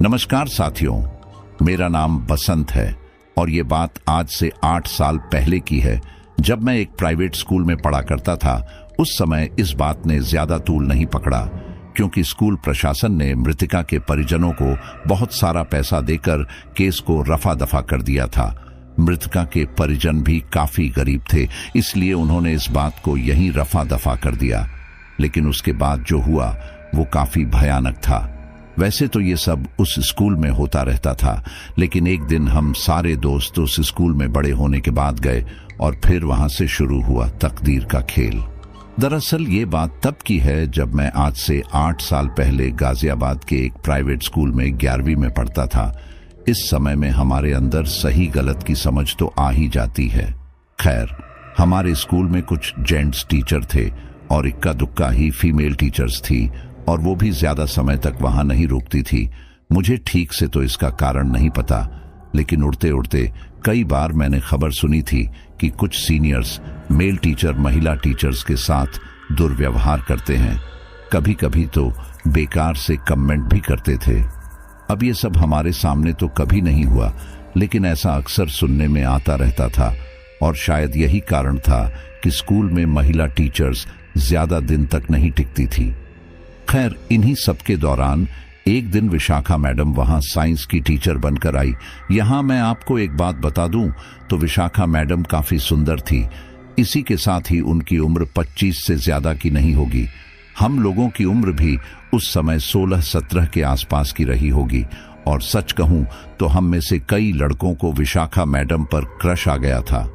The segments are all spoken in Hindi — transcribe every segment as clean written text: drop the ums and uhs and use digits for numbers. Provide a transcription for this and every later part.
नमस्कार साथियों, मेरा नाम बसंत है और ये बात आज से 8 साल पहले की है। जब मैं एक प्राइवेट स्कूल में पढ़ा करता था, उस समय इस बात ने ज्यादा तूल नहीं पकड़ा, क्योंकि स्कूल प्रशासन ने मृतिका के परिजनों को बहुत सारा पैसा देकर केस को रफा दफा कर दिया था। मृतिका के परिजन भी काफी गरीब थे, इसलिए उन्होंने इस बात को यहीं रफा दफा कर दिया। लेकिन उसके बाद जो हुआ वो काफी भयानक था। वैसे तो ये सब उस स्कूल में होता रहता था, लेकिन एक दिन हम सारे दोस्त उस स्कूल में बड़े होने के बाद गए और फिर वहां से शुरू हुआ तकदीर का खेल। दरअसल ये बात तब की है जब मैं आज से 8 साल पहले गाजियाबाद के एक प्राइवेट स्कूल में 11वीं में पढ़ता था। इस समय में हमारे अंदर सही गलत की समझ तो आ ही जाती है। खैर, हमारे स्कूल में कुछ जेंट्स टीचर थे और इक्का दुक्का ही फीमेल टीचर्स थी, और वो भी ज्यादा समय तक वहां नहीं रुकती थी। मुझे ठीक से तो इसका कारण नहीं पता, लेकिन उड़ते उड़ते कई बार मैंने खबर सुनी थी कि कुछ सीनियर्स मेल टीचर महिला टीचर्स के साथ दुर्व्यवहार करते हैं। कभी कभी तो बेकार से कमेंट भी करते थे। अब ये सब हमारे सामने तो कभी नहीं हुआ, लेकिन ऐसा अक्सर सुनने में आता रहता था, और शायद यही कारण था कि स्कूल में महिला टीचर्स ज्यादा दिन तक नहीं टिकती थी। खैर, इन्हीं सबके दौरान एक दिन विशाखा मैडम वहां साइंस की टीचर बनकर आई। यहां मैं आपको एक बात बता दूं तो विशाखा मैडम काफी सुंदर थी। इसी के साथ ही उनकी उम्र 25 से ज्यादा की नहीं होगी। हम लोगों की उम्र भी उस समय 16-17 के आसपास की रही होगी, और सच कहूं तो हम में से कई लड़कों को विशाखा मैडम पर क्रश आ गया था।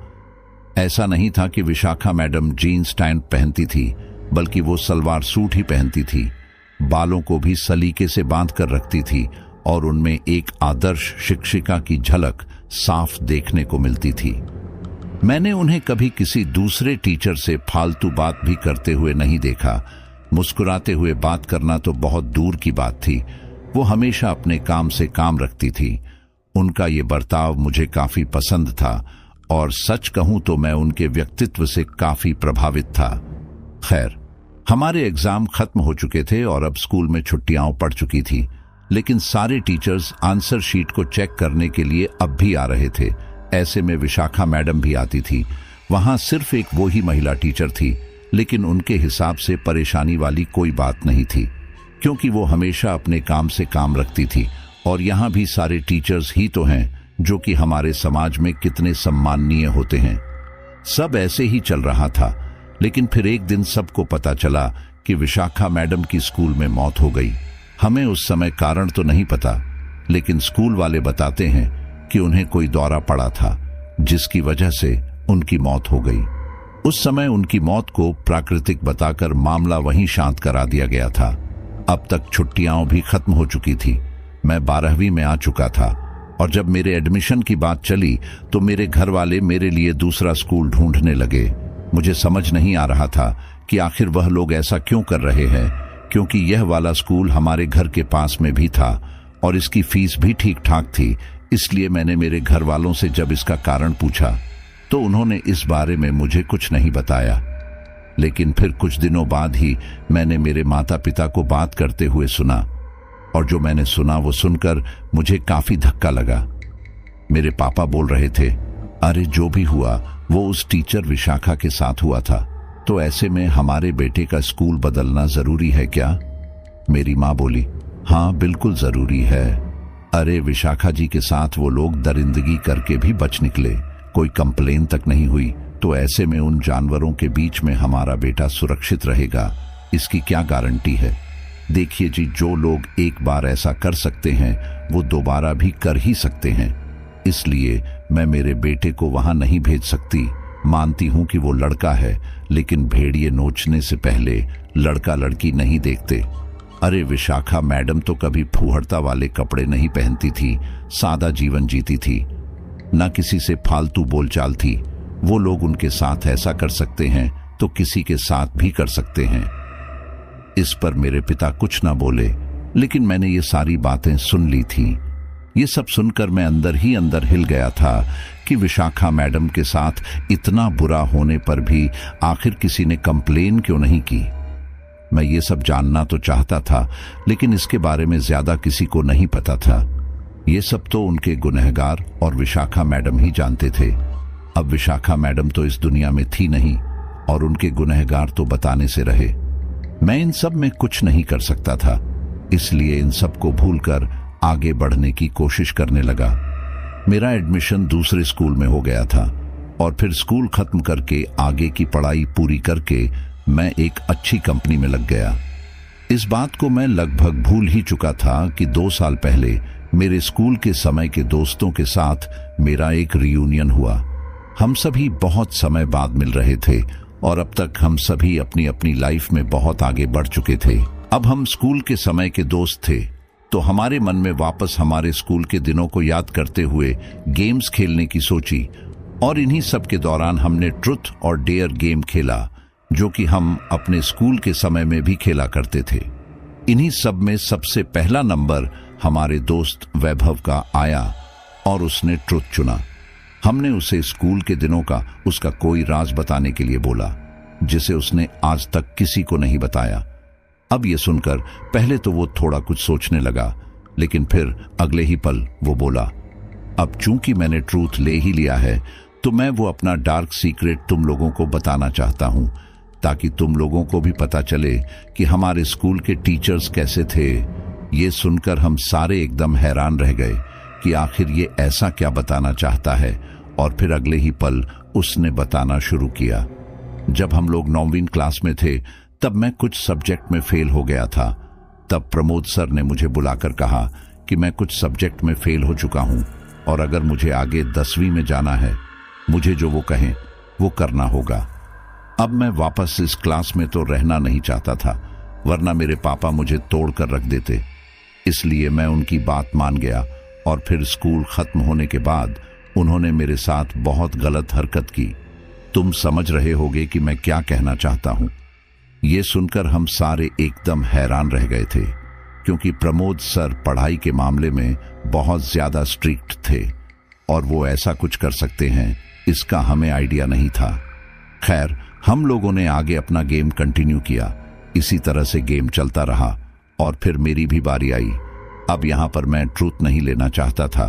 ऐसा नहीं था कि विशाखा मैडम जीन्स पैंट पहनती थी, बल्कि वो सलवार सूट ही पहनती थी। बालों को भी सलीके से बांध कर रखती थी, और उनमें एक आदर्श शिक्षिका की झलक साफ देखने को मिलती थी। मैंने उन्हें कभी किसी दूसरे टीचर से फालतू बात भी करते हुए नहीं देखा। मुस्कुराते हुए बात करना तो बहुत दूर की बात थी। वो हमेशा अपने काम से काम रखती थी। उनका ये बर्ताव मुझे काफी पसंद था, और सच कहूं तो मैं उनके व्यक्तित्व से काफी प्रभावित था। खैर, हमारे एग्जाम खत्म हो चुके थे और अब स्कूल में छुट्टियां पड़ चुकी थी, लेकिन सारे टीचर्स आंसर शीट को चेक करने के लिए अब भी आ रहे थे। ऐसे में विशाखा मैडम भी आती थी। वहां सिर्फ एक वो ही महिला टीचर थी, लेकिन उनके हिसाब से परेशानी वाली कोई बात नहीं थी, क्योंकि वो हमेशा अपने काम से काम रखती थी। और यहाँ भी सारे टीचर्स ही तो हैं, जो कि हमारे समाज में कितने सम्माननीय होते हैं। सब ऐसे ही चल रहा था, लेकिन फिर एक दिन सबको पता चला कि विशाखा मैडम की स्कूल में मौत हो गई। हमें उस समय कारण तो नहीं पता, लेकिन स्कूल वाले बताते हैं कि उन्हें कोई दौरा पड़ा था, जिसकी वजह से उनकी मौत हो गई। उस समय उनकी मौत को प्राकृतिक बताकर मामला वहीं शांत करा दिया गया था। अब तक छुट्टियां भी खत्म हो चुकी थी। मैं 12वीं में आ चुका था, और जब मेरे एडमिशन की बात चली तो मेरे घर वाले मेरे लिए दूसरा स्कूल ढूंढने लगे। मुझे समझ नहीं आ रहा था कि आखिर वह लोग ऐसा क्यों कर रहे हैं, क्योंकि यह वाला स्कूल हमारे घर के पास में भी था और इसकी फीस भी ठीक ठाक थी। इसलिए मैंने मेरे घर वालों से जब इसका कारण पूछा तो उन्होंने इस बारे में मुझे कुछ नहीं बताया। लेकिन फिर कुछ दिनों बाद ही मैंने मेरे माता पिता को बात करते हुए सुना, और जो मैंने सुना वो सुनकर मुझे काफी धक्का लगा। मेरे पापा बोल रहे थे, अरे जो भी हुआ वो उस टीचर विशाखा के साथ हुआ था, तो ऐसे में हमारे बेटे का स्कूल बदलना जरूरी है क्या? मेरी माँ बोली, हाँ बिल्कुल जरूरी है। अरे विशाखा जी के साथ वो लोग दरिंदगी करके भी बच निकले, कोई कंप्लेन तक नहीं हुई, तो ऐसे में उन जानवरों के बीच में हमारा बेटा सुरक्षित रहेगा, इसकी क्या गारंटी है? देखिए जी, जो लोग एक बार ऐसा कर सकते हैं वो दोबारा भी कर ही सकते हैं। इसलिए मैं मेरे बेटे को वहां नहीं भेज सकती। मानती हूं कि वो लड़का है, लेकिन भेड़िए नोचने से पहले लड़का लड़की नहीं देखते। अरे विशाखा मैडम तो कभी फूहड़ता वाले कपड़े नहीं पहनती थी, सादा जीवन जीती थी, न किसी से फालतू बोलचाल थी। वो लोग उनके साथ ऐसा कर सकते हैं तो किसी के साथ भी कर सकते हैं। इस पर मेरे पिता कुछ ना बोले, लेकिन मैंने ये सारी बातें सुन ली थी। ये सब सुनकर मैं अंदर ही अंदर हिल गया था कि विशाखा मैडम के साथ इतना बुरा होने पर भी आखिर किसी ने कंप्लेन क्यों नहीं की। मैं ये सब जानना तो चाहता था, लेकिन इसके बारे में ज्यादा किसी को नहीं पता था। ये सब तो उनके गुनहगार और विशाखा मैडम ही जानते थे। अब विशाखा मैडम तो इस दुनिया में थी नहीं और उनके गुनहगार तो बताने से रहे। मैं इन सब में कुछ नहीं कर सकता था, इसलिए इन सब को भूलकर आगे बढ़ने की कोशिश करने लगा। मेरा एडमिशन दूसरे स्कूल में हो गया था और फिर स्कूल खत्म करके आगे की पढ़ाई पूरी करके मैं एक अच्छी कंपनी में लग गया। इस बात को मैं लगभग भूल ही चुका था कि 2 साल पहले मेरे स्कूल के समय के दोस्तों के साथ मेरा एक रियूनियन हुआ। हम सभी बहुत समय बाद मिल रहे थे और अब तक हम सभी अपनी अपनी लाइफ में बहुत आगे बढ़ चुके थे। अब हम स्कूल के समय के दोस्त थे, तो हमारे मन में वापस हमारे स्कूल के दिनों को याद करते हुए गेम्स खेलने की सोची और इन्हीं सब के दौरान हमने ट्रुथ और डेयर गेम खेला, जो कि हम अपने स्कूल के समय में भी खेला करते थे। इन्हीं सब में सबसे पहला नंबर हमारे दोस्त वैभव का आया और उसने ट्रुथ चुना। हमने उसे स्कूल के दिनों का उसका कोई राज बताने के लिए बोला, जिसे उसने आज तक किसी को नहीं बताया। अब ये सुनकर पहले तो वो थोड़ा कुछ सोचने लगा, लेकिन फिर अगले ही पल वो बोला, अब चूंकि मैंने ट्रूथ ले ही लिया है, तो मैं वो अपना डार्क सीक्रेट तुम लोगों को बताना चाहता हूं, ताकि तुम लोगों को भी पता चले कि हमारे स्कूल के टीचर्स कैसे थे। ये सुनकर हम सारे एकदम हैरान रह गए कि आखिर ये ऐसा क्या बताना चाहता है, और फिर अगले ही पल उसने बताना शुरू किया। जब हम लोग 9वीं क्लास में थे, तब मैं कुछ सब्जेक्ट में फेल हो गया था। तब प्रमोद सर ने मुझे बुलाकर कहा कि मैं कुछ सब्जेक्ट में फेल हो चुका हूं और अगर मुझे आगे 10वीं में जाना है, मुझे जो वो कहें वो करना होगा। अब मैं वापस इस क्लास में तो रहना नहीं चाहता था, वरना मेरे पापा मुझे तोड़ कर रख देते। इसलिए मैं उनकी बात मान गया और फिर स्कूल खत्म होने के बाद उन्होंने मेरे साथ बहुत गलत हरकत की। तुम समझ रहे होगे कि मैं क्या कहना चाहता हूं। ये सुनकर हम सारे एकदम हैरान रह गए थे, क्योंकि प्रमोद सर पढ़ाई के मामले में बहुत ज्यादा स्ट्रिक्ट थे और वो ऐसा कुछ कर सकते हैं, इसका हमें आइडिया नहीं था। खैर, हम लोगों ने आगे अपना गेम कंटिन्यू किया। इसी तरह से गेम चलता रहा और फिर मेरी भी बारी आई। अब यहां पर मैं ट्रूथ नहीं लेना चाहता था,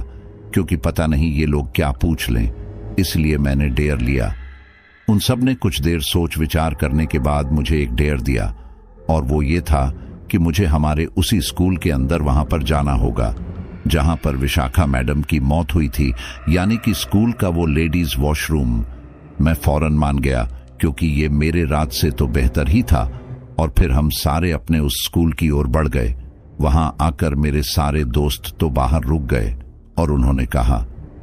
क्योंकि पता नहीं ये लोग क्या पूछ लें, इसलिए मैंने डेयर लिया। उन सब ने कुछ देर सोच विचार करने के बाद मुझे एक डेयर दिया, और वो ये था कि मुझे हमारे उसी स्कूल के अंदर वहां पर जाना होगा जहां पर विशाखा मैडम की मौत हुई थी, यानी कि स्कूल का वो लेडीज वॉशरूम। मैं फौरन मान गया, क्योंकि ये मेरे राज से तो बेहतर ही था। और फिर हम सारे अपने उस स्कूल की ओर बढ़ गए। वहां आकर मेरे सारे दोस्त तो बाहर रुक गए और उन्होंने कहा,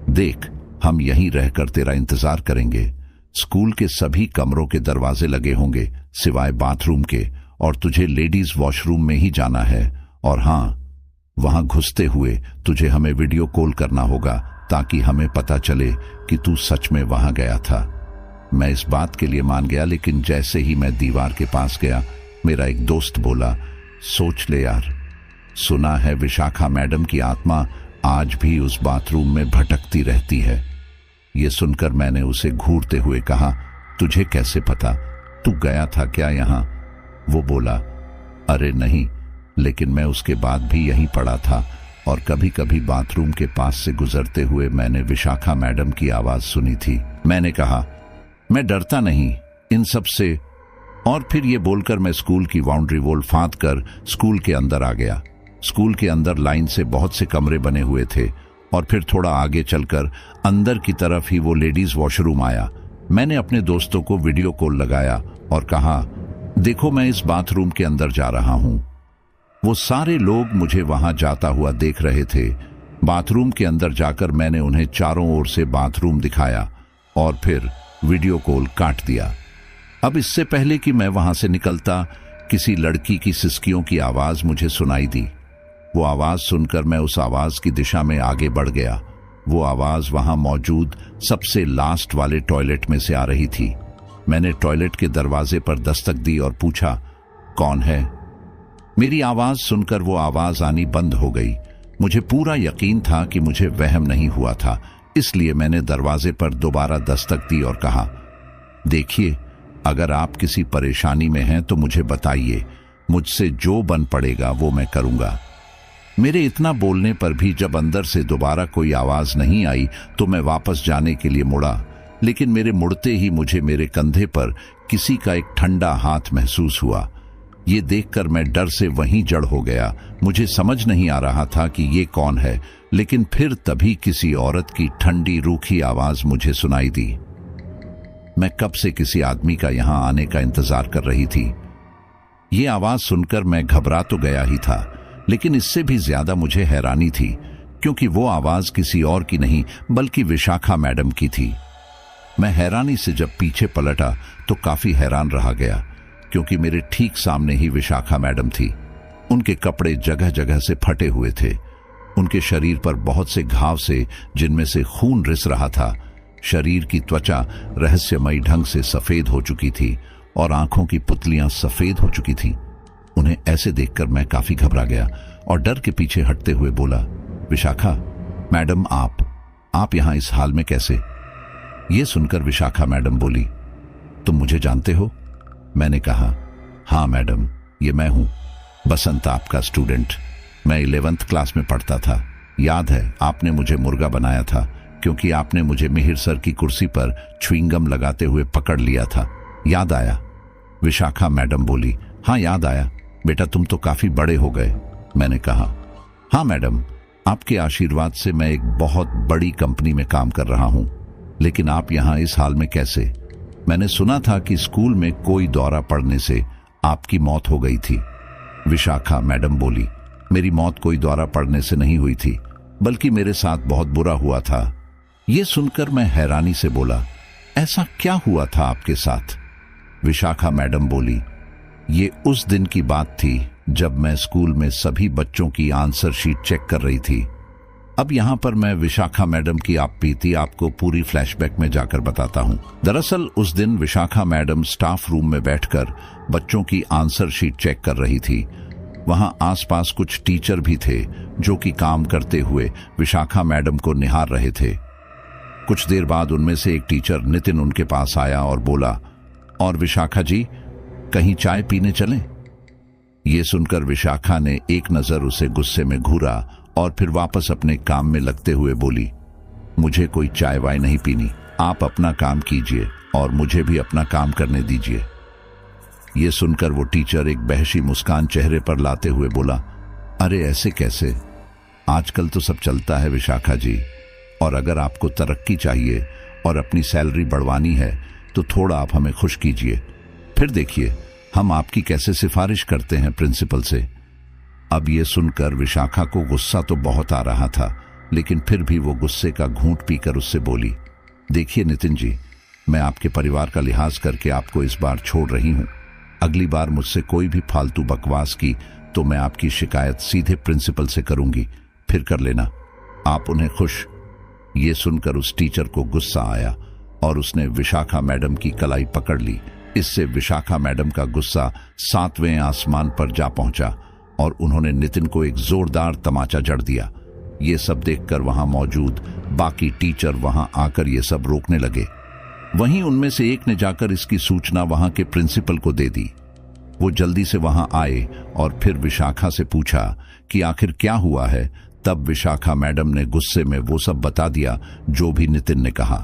देख, हम यहीं रहकर तेरा इंतजार करेंगे। स्कूल के सभी कमरों के दरवाजे लगे होंगे सिवाय बाथरूम के, और तुझे लेडीज वॉशरूम में ही जाना है। और हाँ, वहां घुसते हुए तुझे हमें वीडियो कॉल करना होगा, ताकि हमें पता चले कि तू सच में वहां गया था। मैं इस बात के लिए मान गया, लेकिन जैसे ही मैं दीवार के पास गया, मेरा एक दोस्त बोला, सोच ले यार, सुना है विशाखा मैडम की आत्मा आज भी उस बाथरूम में भटकती रहती है। ये सुनकर मैंने उसे घूरते हुए कहा, तुझे कैसे पता? तू गया था क्या यहां? वो बोला, अरे नहीं, लेकिन मैं उसके बाद भी यहीं पड़ा था और कभी कभी बाथरूम के पास से गुजरते हुए मैंने विशाखा मैडम की आवाज सुनी थी। मैंने कहा, मैं डरता नहीं इन सब से, और फिर ये बोलकर मैं स्कूल की बाउंड्री वॉल फांद कर स्कूल के अंदर आ गया। स्कूल के अंदर लाइन से बहुत से कमरे बने हुए थे और फिर थोड़ा आगे चलकर अंदर की तरफ ही वो लेडीज वॉशरूम आया। मैंने अपने दोस्तों को वीडियो कॉल लगाया और कहा, देखो, मैं इस बाथरूम के अंदर जा रहा हूं। वो सारे लोग मुझे वहां जाता हुआ देख रहे थे। बाथरूम के अंदर जाकर मैंने उन्हें चारों ओर से बाथरूम दिखाया और फिर वीडियो कॉल काट दिया। अब इससे पहले कि मैं वहां से निकलता, किसी लड़की की सिसकियों की आवाज मुझे सुनाई दी। वो आवाज सुनकर मैं उस आवाज की दिशा में आगे बढ़ गया। वो आवाज वहां मौजूद सबसे लास्ट वाले टॉयलेट में से आ रही थी। मैंने टॉयलेट के दरवाजे पर दस्तक दी और पूछा, कौन है? मेरी आवाज सुनकर वो आवाज आनी बंद हो गई। मुझे पूरा यकीन था कि मुझे वहम नहीं हुआ था, इसलिए मैंने दरवाजे पर दोबारा दस्तक दी और कहा, देखिए, अगर आप किसी परेशानी में हैं तो मुझे बताइए, मुझसे जो बन पड़ेगा वो मैं करूंगा। मेरे इतना बोलने पर भी जब अंदर से दोबारा कोई आवाज नहीं आई तो मैं वापस जाने के लिए मुड़ा, लेकिन मेरे मुड़ते ही मुझे मेरे कंधे पर किसी का एक ठंडा हाथ महसूस हुआ। ये देखकर मैं डर से वहीं जड़ हो गया। मुझे समझ नहीं आ रहा था कि ये कौन है, लेकिन फिर तभी किसी औरत की ठंडी रूखी आवाज मुझे सुनाई दी। मैं कब से किसी आदमी का यहां आने का इंतजार कर रही थी। ये आवाज सुनकर मैं घबरा तो गया ही था, लेकिन इससे भी ज्यादा मुझे हैरानी थी, क्योंकि वो आवाज किसी और की नहीं बल्कि विशाखा मैडम की थी। मैं हैरानी से जब पीछे पलटा तो काफी हैरान रह गया, क्योंकि मेरे ठीक सामने ही विशाखा मैडम थी। उनके कपड़े जगह जगह से फटे हुए थे। उनके शरीर पर बहुत से घाव से, जिनमें से खून रिस रहा था। शरीर की त्वचा रहस्यमयी ढंग से सफेद हो चुकी थी और आंखों की पुतलियां सफेद हो चुकी थीं। उन्हें ऐसे देखकर मैं काफी घबरा गया और डर के पीछे हटते हुए बोला, विशाखा मैडम, आप यहां इस हाल में कैसे? ये सुनकर विशाखा मैडम बोली, तुम मुझे जानते हो? मैंने कहा, हाँ मैडम, ये मैं हूं, बसंत, आपका स्टूडेंट। मैं 11th क्लास में पढ़ता था। याद है आपने मुझे मुर्गा बनाया था, क्योंकि आपने मुझे मिहिर सर की कुर्सी पर च्युइंगम लगाते हुए पकड़ लिया था। याद आया? विशाखा मैडम बोली, हाँ याद आया बेटा, तुम तो काफी बड़े हो गए। मैंने कहा, हाँ मैडम, आपके आशीर्वाद से मैं एक बहुत बड़ी कंपनी में काम कर रहा हूं, लेकिन आप यहां इस हाल में कैसे? मैंने सुना था कि स्कूल में कोई दौरा पड़ने से आपकी मौत हो गई थी। विशाखा मैडम बोली, मेरी मौत कोई दौरा पड़ने से नहीं हुई थी, बल्कि मेरे साथ बहुत बुरा हुआ था। यह सुनकर मैं हैरानी से बोला, ऐसा क्या हुआ था आपके साथ? विशाखा मैडम बोली, ये उस दिन की बात थी जब मैं स्कूल में सभी बच्चों की आंसर शीट चेक कर रही थी। अब यहां पर मैं विशाखा मैडम की आप बीती आपको पूरी फ्लैशबैक में जाकर बताता हूं। दरअसल उस दिन विशाखा मैडम स्टाफ रूम में बैठकर बच्चों की आंसर शीट चेक कर रही थी। वहां आसपास कुछ टीचर भी थे जो कि काम करते हुए विशाखा मैडम को निहार रहे थे। कुछ देर बाद उनमें से एक टीचर नितिन उनके पास आया और बोला, और विशाखा जी, कहीं चाय पीने चलें? ये सुनकर विशाखा ने एक नजर उसे गुस्से में घूरा और फिर वापस अपने काम में लगते हुए बोली, मुझे कोई चाय वाय नहीं पीनी, आप अपना काम कीजिए और मुझे भी अपना काम करने दीजिए। ये सुनकर वो टीचर एक बहशी मुस्कान चेहरे पर लाते हुए बोला, अरे ऐसे कैसे, आजकल तो सब चलता है विशाखा जी, और अगर आपको तरक्की चाहिए और अपनी सैलरी बढ़वानी है तो थोड़ा आप हमें खुश कीजिए, फिर देखिए हम आपकी कैसे सिफारिश करते हैं प्रिंसिपल से। अब ये सुनकर विशाखा को गुस्सा तो बहुत आ रहा था, लेकिन फिर भी वो गुस्से का घूंट पीकर उससे बोली, देखिए नितिन जी, मैं आपके परिवार का लिहाज करके आपको इस बार छोड़ रही हूं। अगली बार मुझसे कोई भी फालतू बकवास की तो मैं आपकी शिकायत सीधे प्रिंसिपल से करूंगी, फिर कर लेना, आप उन्हें खुश। ये सुनकर उस टीचर को गुस्सा आया और उसने विशाखा मैडम की कलाई पकड़ ली। इससे विशाखा मैडम का गुस्सा 7वें आसमान पर जा पहुंचा और उन्होंने नितिन को एक जोरदार तमाचा जड़ दिया। ये सब देखकर वहां मौजूद बाकी टीचर वहां आकर ये सब रोकने लगे। वहीं उनमें से एक ने जाकर इसकी सूचना वहां के प्रिंसिपल को दे दी। वो जल्दी से वहां आए और फिर विशाखा से पूछा कि आखिर क्या हुआ है। तब विशाखा मैडम ने गुस्से में वो सब बता दिया जो भी नितिन ने कहा।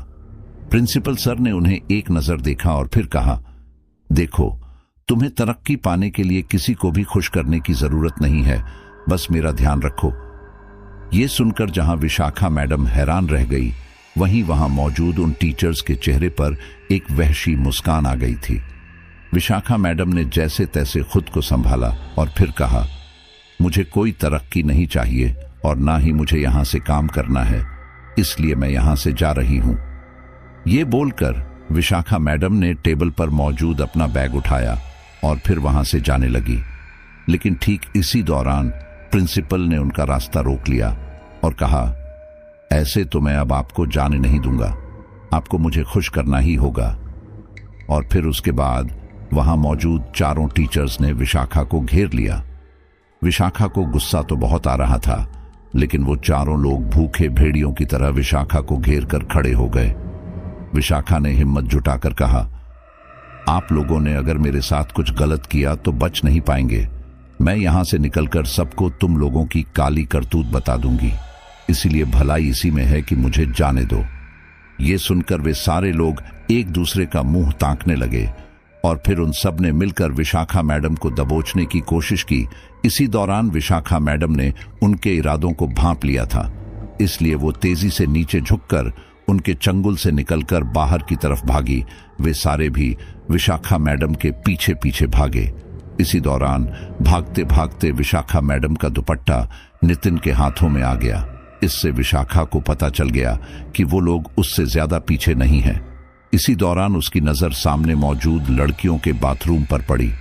प्रिंसिपल सर ने उन्हें एक नजर देखा और फिर कहा, देखो, तुम्हें तरक्की पाने के लिए किसी को भी खुश करने की जरूरत नहीं है, बस मेरा ध्यान रखो। ये सुनकर जहां विशाखा मैडम हैरान रह गई, वहीं वहां मौजूद उन टीचर्स के चेहरे पर एक वहशी मुस्कान आ गई थी। विशाखा मैडम ने जैसे तैसे खुद को संभाला और फिर कहा, मुझे कोई तरक्की नहीं चाहिए और ना ही मुझे यहां से काम करना है, इसलिए मैं यहां से जा रही हूं। ये बोलकर विशाखा मैडम ने टेबल पर मौजूद अपना बैग उठाया और फिर वहां से जाने लगी। लेकिन ठीक इसी दौरान प्रिंसिपल ने उनका रास्ता रोक लिया और कहा, ऐसे तो मैं अब आपको जाने नहीं दूंगा, आपको मुझे खुश करना ही होगा। और फिर उसके बाद वहां मौजूद चारों टीचर्स ने विशाखा को घेर लिया। विशाखा को गुस्सा तो बहुत आ रहा था, लेकिन वो चारों लोग भूखे भेड़ियों की तरह विशाखा को घेर कर खड़े हो गए। विशाखा ने हिम्मत जुटाकर कहा, आप लोगों ने अगर मेरे साथ कुछ गलत किया तो बच नहीं पाएंगे। मैं यहां से निकलकर सबको तुम लोगों की काली करतूत बता दूंगी, इसीलिए भलाई इसी में है कि मुझे जाने दो। ये सुनकर वे सारे लोग एक दूसरे का मुंह ताकने लगे और फिर उन सब ने मिलकर विशाखा मैडम को दबोचने की कोशिश की। इसी दौरान विशाखा मैडम ने उनके इरादों को भांप लिया था, इसलिए वो तेजी से नीचे झुककर उनके चंगुल से निकलकर बाहर की तरफ भागी। वे सारे भी विशाखा मैडम के पीछे पीछे भागे। इसी दौरान भागते भागते विशाखा मैडम का दुपट्टा नितिन के हाथों में आ गया। इससे विशाखा को पता चल गया कि वो लोग उससे ज्यादा पीछे नहीं हैं। इसी दौरान उसकी नजर सामने मौजूद लड़कियों के बाथरूम पर पड़ी।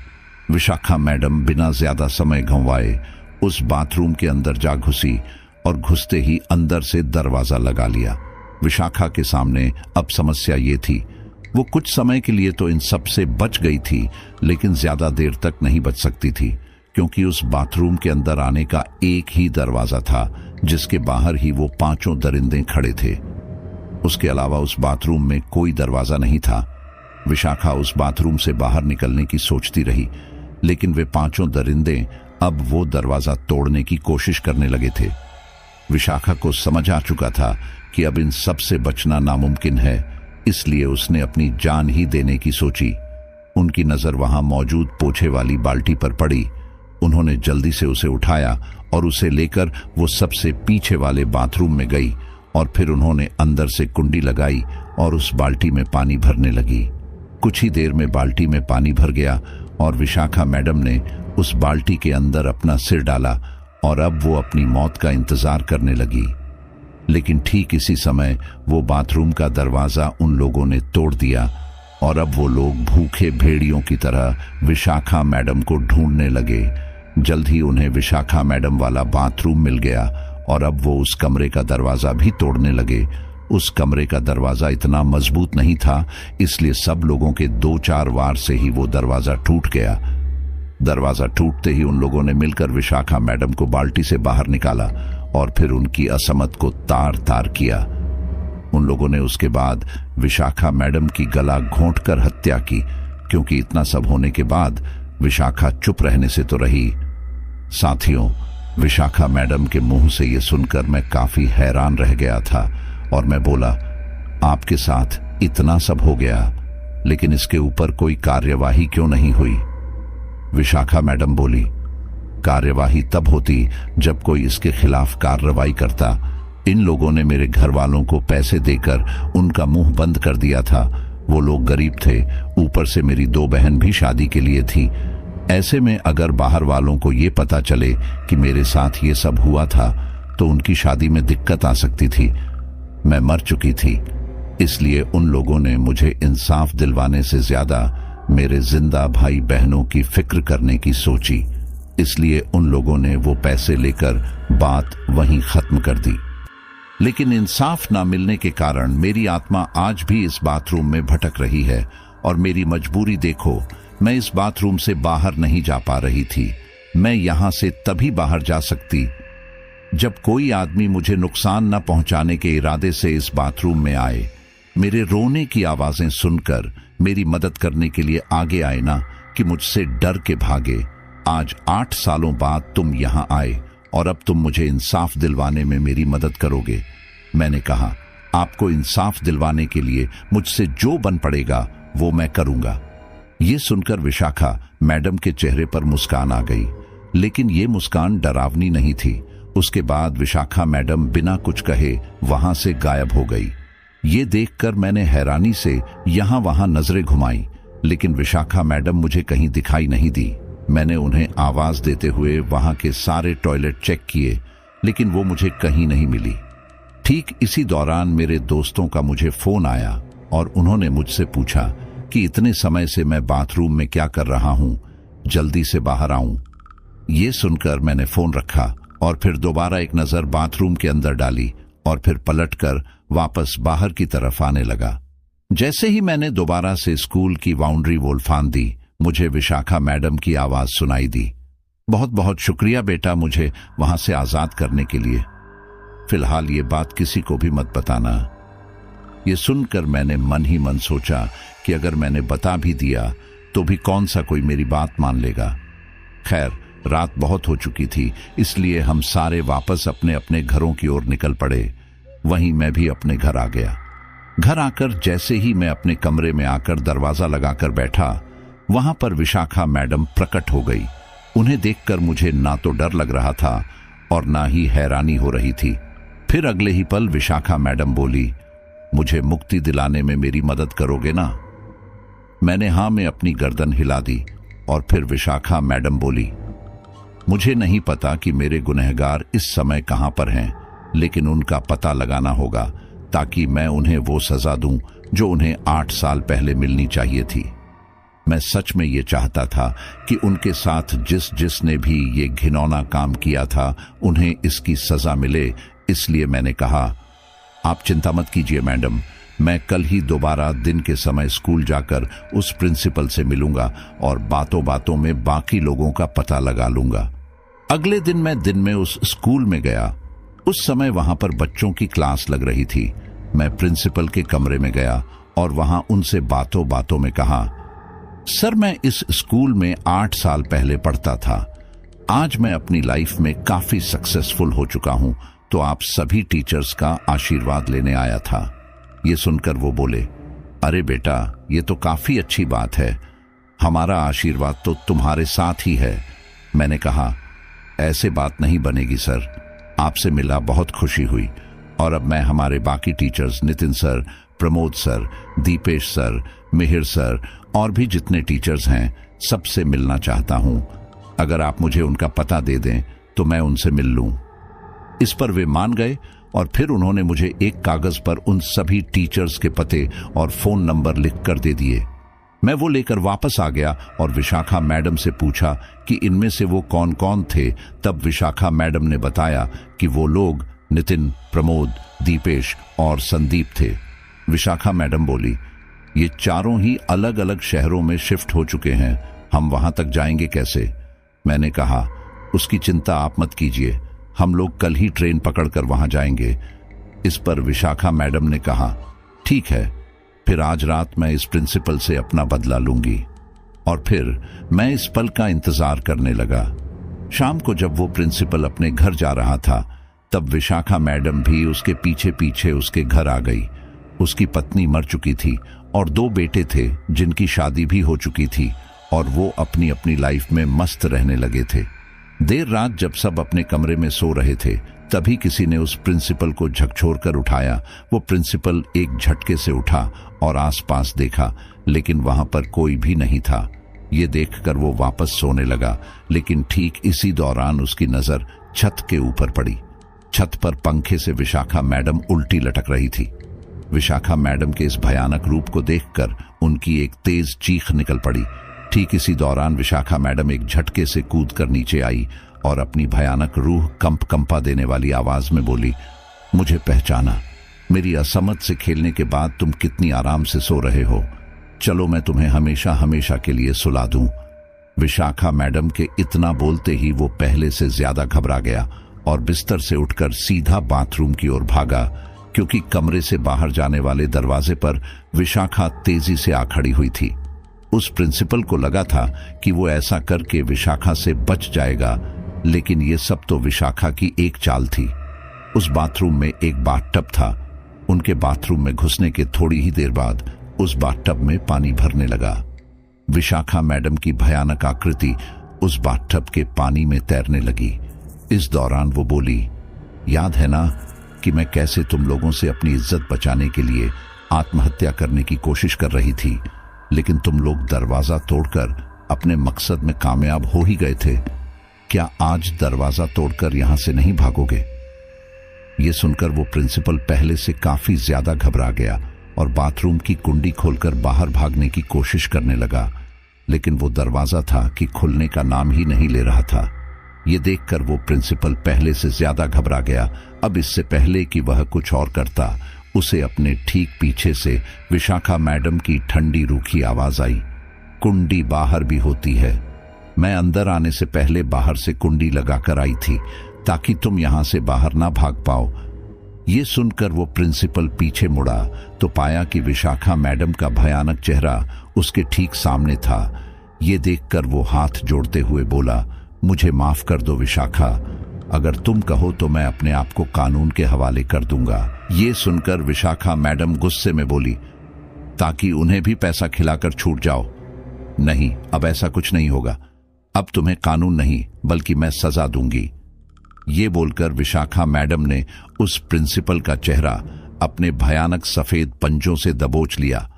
विशाखा मैडम बिना ज्यादा समय गंवाए उस बाथरूम के अंदर जा घुसी और घुसते ही अंदर से दरवाजा लगा लिया। विशाखा के सामने अब समस्या ये थी, वो कुछ समय के लिए तो इन सब से बच गई थी, लेकिन ज्यादा देर तक नहीं बच सकती थी, क्योंकि उस बाथरूम के अंदर आने का एक ही दरवाजा था, जिसके बाहर ही वो पांचों दरिंदे खड़े थे। उसके अलावा उस बाथरूम में कोई दरवाजा नहीं था। विशाखा उस बाथरूम से बाहर निकलने की सोचती रही, लेकिन वे पांचों दरिंदे अब वो दरवाजा तोड़ने की कोशिश करने लगे थे। विशाखा को समझ आ चुका था कि अब इन सब से बचना नामुमकिन है, इसलिए उसने अपनी जान ही देने की सोची। उनकी नजर वहां मौजूद पोछे वाली बाल्टी पर पड़ी। उन्होंने जल्दी से उसे उठाया और उसे लेकर वो सबसे पीछे वाले बाथरूम में गई और फिर उन्होंने अंदर से कुंडी लगाई और उस बाल्टी में पानी भरने लगी। कुछ ही देर में बाल्टी में पानी भर गया और विशाखा मैडम ने उस बाल्टी के अंदर अपना सिर डाला और अब वो अपनी मौत का इंतजार करने लगी। लेकिन ठीक इसी समय वो बाथरूम का दरवाजा उन लोगों ने तोड़ दिया और अब वो लोग भूखे भेड़ियों की तरह विशाखा मैडम को ढूंढने लगे। जल्द ही उन्हें विशाखा मैडम वाला बाथरूम मिल गया और अब वो उस कमरे का दरवाजा भी तोड़ने लगे। उस कमरे का दरवाजा इतना मजबूत नहीं था, इसलिए सब लोगों के 2-4 वार से ही वो दरवाजा टूट गया। दरवाजा टूटते ही उन लोगों ने मिलकर विशाखा मैडम को बाल्टी से बाहर निकाला और फिर उनकी असमत को तार तार किया। उन लोगों ने उसके बाद विशाखा मैडम की गला घोंटकर हत्या की, क्योंकि इतना सब होने के बाद विशाखा चुप रहने से तो रही। साथियों, विशाखा मैडम के मुंह से ये सुनकर मैं काफी हैरान रह गया था और मैं बोला, आपके साथ इतना सब हो गया, लेकिन इसके ऊपर कोई कार्यवाही क्यों नहीं हुई? विशाखा मैडम बोली, कार्यवाही तब होती जब कोई इसके खिलाफ कार्रवाई करता। इन लोगों ने मेरे घर वालों को पैसे देकर उनका मुंह बंद कर दिया था। वो लोग गरीब थे, ऊपर से मेरी 2 बहन भी शादी के लिए थी। ऐसे में अगर बाहर वालों को ये पता चले कि मेरे साथ ये सब हुआ था तो उनकी शादी में दिक्कत आ सकती थी। मैं मर चुकी थी, इसलिए उन लोगों ने मुझे इंसाफ दिलवाने से ज्यादा मेरे जिंदा भाई बहनों की फिक्र करने की सोची। इसलिए उन लोगों ने वो पैसे लेकर बात वहीं खत्म कर दी। लेकिन इंसाफ ना मिलने के कारण मेरी आत्मा आज भी इस बाथरूम में भटक रही है और मेरी मजबूरी देखो, मैं इस बाथरूम से बाहर नहीं जा पा रही थी। मैं यहां से तभी बाहर जा सकती जब कोई आदमी मुझे नुकसान न पहुंचाने के इरादे से इस बाथरूम में आए, मेरे रोने की आवाजें सुनकर मेरी मदद करने के लिए आगे आए ना कि मुझसे डर के भागे। आज 8 सालों बाद तुम यहां आए और अब तुम मुझे इंसाफ दिलवाने में मेरी मदद करोगे। मैंने कहा, आपको इंसाफ दिलवाने के लिए मुझसे जो बन पड़ेगा वो मैं करूंगा। ये सुनकर विशाखा मैडम के चेहरे पर मुस्कान आ गई, लेकिन ये मुस्कान डरावनी नहीं थी। उसके बाद विशाखा मैडम बिना कुछ कहे वहां से गायब हो गई। ये देखकर मैंने हैरानी से यहां वहां नजरें घुमाई, लेकिन विशाखा मैडम मुझे कहीं दिखाई नहीं दी। मैंने उन्हें आवाज देते हुए वहां के सारे टॉयलेट चेक किए, लेकिन वो मुझे कहीं नहीं मिली। ठीक इसी दौरान मेरे दोस्तों का मुझे फोन आया और उन्होंने मुझसे पूछा कि इतने समय से मैं बाथरूम में क्या कर रहा हूं, जल्दी से बाहर आऊं। ये सुनकर मैंने फोन रखा और फिर दोबारा एक नजर बाथरूम के अंदर डाली और फिर पलटकर वापस बाहर की तरफ आने लगा। जैसे ही मैंने दोबारा से स्कूल की बाउंड्री वॉल फांद दी, मुझे विशाखा मैडम की आवाज सुनाई दी, बहुत बहुत शुक्रिया बेटा मुझे वहां से आजाद करने के लिए। फिलहाल ये बात किसी को भी मत बताना। ये सुनकर मैंने मन ही मन सोचा कि अगर मैंने बता भी दिया तो भी कौन सा कोई मेरी बात मान लेगा। खैर, रात बहुत हो चुकी थी, इसलिए हम सारे वापस अपने अपने घरों की ओर निकल पड़े। वहीं मैं भी अपने घर आ गया। घर आकर जैसे ही मैं अपने कमरे में आकर दरवाजा लगाकर बैठा, वहां पर विशाखा मैडम प्रकट हो गई। उन्हें देखकर मुझे ना तो डर लग रहा था और ना ही हैरानी हो रही थी। फिर अगले ही पल विशाखा मैडम बोली, मुझे मुक्ति दिलाने में मेरी मदद करोगे ना? मैंने हाँ में अपनी गर्दन हिला दी और फिर विशाखा मैडम बोली, मुझे नहीं पता कि मेरे गुनहगार इस समय कहां पर हैं, लेकिन उनका पता लगाना होगा ताकि मैं उन्हें वो सजा दूं जो उन्हें 8 साल पहले मिलनी चाहिए थी। मैं सच में ये चाहता था कि उनके साथ जिसने भी ये घिनौना काम किया था उन्हें इसकी सजा मिले। इसलिए मैंने कहा, आप चिंता मत कीजिए मैडम, मैं कल ही दोबारा दिन के समय स्कूल जाकर उस प्रिंसिपल से मिलूंगा और बातों बातों में बाकी लोगों का पता लगा लूंगा। अगले दिन मैं दिन में उस स्कूल में गया। उस समय वहां पर बच्चों की क्लास लग रही थी। मैं प्रिंसिपल के कमरे में गया और वहां उनसे बातों बातों में कहा, सर, मैं इस स्कूल में 8 साल पहले पढ़ता था। आज मैं अपनी लाइफ में काफी सक्सेसफुल हो चुका हूं, तो आप सभी टीचर्स का आशीर्वाद लेने आया था। ये सुनकर वो बोले, अरे बेटा, ये तो काफी अच्छी बात है, हमारा आशीर्वाद तो तुम्हारे साथ ही है। मैंने कहा, ऐसे बात नहीं बनेगी सर, आपसे मिला बहुत खुशी हुई और अब मैं हमारे बाकी teachers Nitin sir, Pramod sir, Dipesh sir, Mihir sir और भी जितने टीचर्स हैं सबसे मिलना चाहता हूं। अगर आप मुझे उनका पता दे दें तो मैं उनसे मिल लूं। इस पर वे मान गए और फिर उन्होंने मुझे एक कागज पर उन सभी टीचर्स के पते और फोन नंबर लिखकर दे दिए। मैं वो लेकर वापस आ गया और विशाखा मैडम से पूछा कि इनमें से वो कौन कौन थे। तब विशाखा मैडम ने बताया कि वो लोग नितिन, प्रमोद, दीपेश और संदीप थे। विशाखा मैडम बोली, ये चारों ही अलग अलग शहरों में शिफ्ट हो चुके हैं, हम वहां तक जाएंगे कैसे? मैंने कहा, उसकी चिंता आप मत कीजिए, हम लोग कल ही ट्रेन पकड़कर वहां जाएंगे। इस पर विशाखा मैडम ने कहा, ठीक है, फिर आज रात मैं इस प्रिंसिपल से अपना बदला लूंगी। और फिर मैं इस पल का इंतजार करने लगा। शाम को जब वो प्रिंसिपल अपने घर जा रहा था, तब विशाखा मैडम भी उसके पीछे पीछे उसके घर आ गई। उसकी पत्नी मर चुकी थी और 2 बेटे थे जिनकी शादी भी हो चुकी थी और वो अपनी अपनी लाइफ में मस्त रहने लगे थे। देर रात जब सब अपने कमरे में सो रहे थे, तभी किसी ने उस प्रिंसिपल को झकझोरकर उठाया। वो प्रिंसिपल एक झटके से उठा और आसपास देखा, लेकिन वहां पर कोई भी नहीं था। ये देखकर वो वापस सोने लगा, लेकिन ठीक इसी दौरान उसकी नजर छत के ऊपर पड़ी। छत पर पंखे से विशाखा मैडम उल्टी लटक रही थी। विशाखा मैडम के इस भयानक रूप को देखकर उनकी एक तेज चीख निकल पड़ी। ठीक इसी दौरान विशाखा मैडम एक झटके से कूदकर नीचे आई और अपनी भयानक रूह कंपा देने वाली आवाज में बोली, मुझे पहचाना, मेरी असमत से खेलने के बाद तुम कितनी आराम से सो रहे हो, चलो मैं तुम्हें हमेशा हमेशा के लिए सुला दूं। विशाखा मैडम के इतना बोलते ही वो पहले से ज्यादा घबरा गया और बिस्तर से उठकर सीधा बाथरूम की ओर भागा, क्योंकि कमरे से बाहर जाने वाले दरवाजे पर विशाखा तेजी से आ खड़ी हुई थी। उस प्रिंसिपल को लगा था कि वो ऐसा करके विशाखा से बच जाएगा, लेकिन ये सब तो विशाखा की एक चाल थी। उस बाथरूम में एक बाथटब था। उनके बाथरूम में घुसने के थोड़ी ही देर बाद उस बाथटब में पानी भरने लगा। विशाखा मैडम की भयानक आकृति उस बाथटब के पानी में तैरने लगी। इस दौरान वो बोली, याद है ना कि मैं कैसे तुम लोगों से अपनी इज्जत बचाने के लिए आत्महत्या करने की कोशिश कर रही थी, लेकिन तुम लोग दरवाजा तोड़कर अपने मकसद में कामयाब हो ही गए थे। क्या आज दरवाजा तोड़कर यहां से नहीं भागोगे? ये सुनकर वो प्रिंसिपल पहले से काफी ज्यादा घबरा गया और बाथरूम की कुंडी खोलकर बाहर भागने की कोशिश करने लगा, लेकिन वो दरवाजा था कि खुलने का नाम ही नहीं ले रहा था। ये देखकर वो प्रिंसिपल पहले से ज्यादा घबरा गया। अब इससे पहले कि वह कुछ और करता, उसे अपने ठीक पीछे से विशाखा मैडम की ठंडी रूखी आवाज आई, कुंडी बाहर भी होती है, मैं अंदर आने से पहले बाहर से कुंडी लगाकर आई थी ताकि तुम यहां से बाहर ना भाग पाओ। ये सुनकर वो प्रिंसिपल पीछे मुड़ा तो पाया कि विशाखा मैडम का भयानक चेहरा उसके ठीक सामने था। ये देखकर वो हाथ जोड़ते हुए बोला, मुझे माफ कर दो विशाखा, अगर तुम कहो तो मैं अपने आप को कानून के हवाले कर दूंगा। ये सुनकर विशाखा मैडम गुस्से में बोली, ताकि उन्हें भी पैसा खिलाकर छूट जाओ। नहीं, अब ऐसा कुछ नहीं होगा। अब तुम्हें कानून नहीं बल्कि मैं सजा दूंगी। ये बोलकर विशाखा मैडम ने उस प्रिंसिपल का चेहरा अपने भयानक सफेद पंजों से दबोच लिया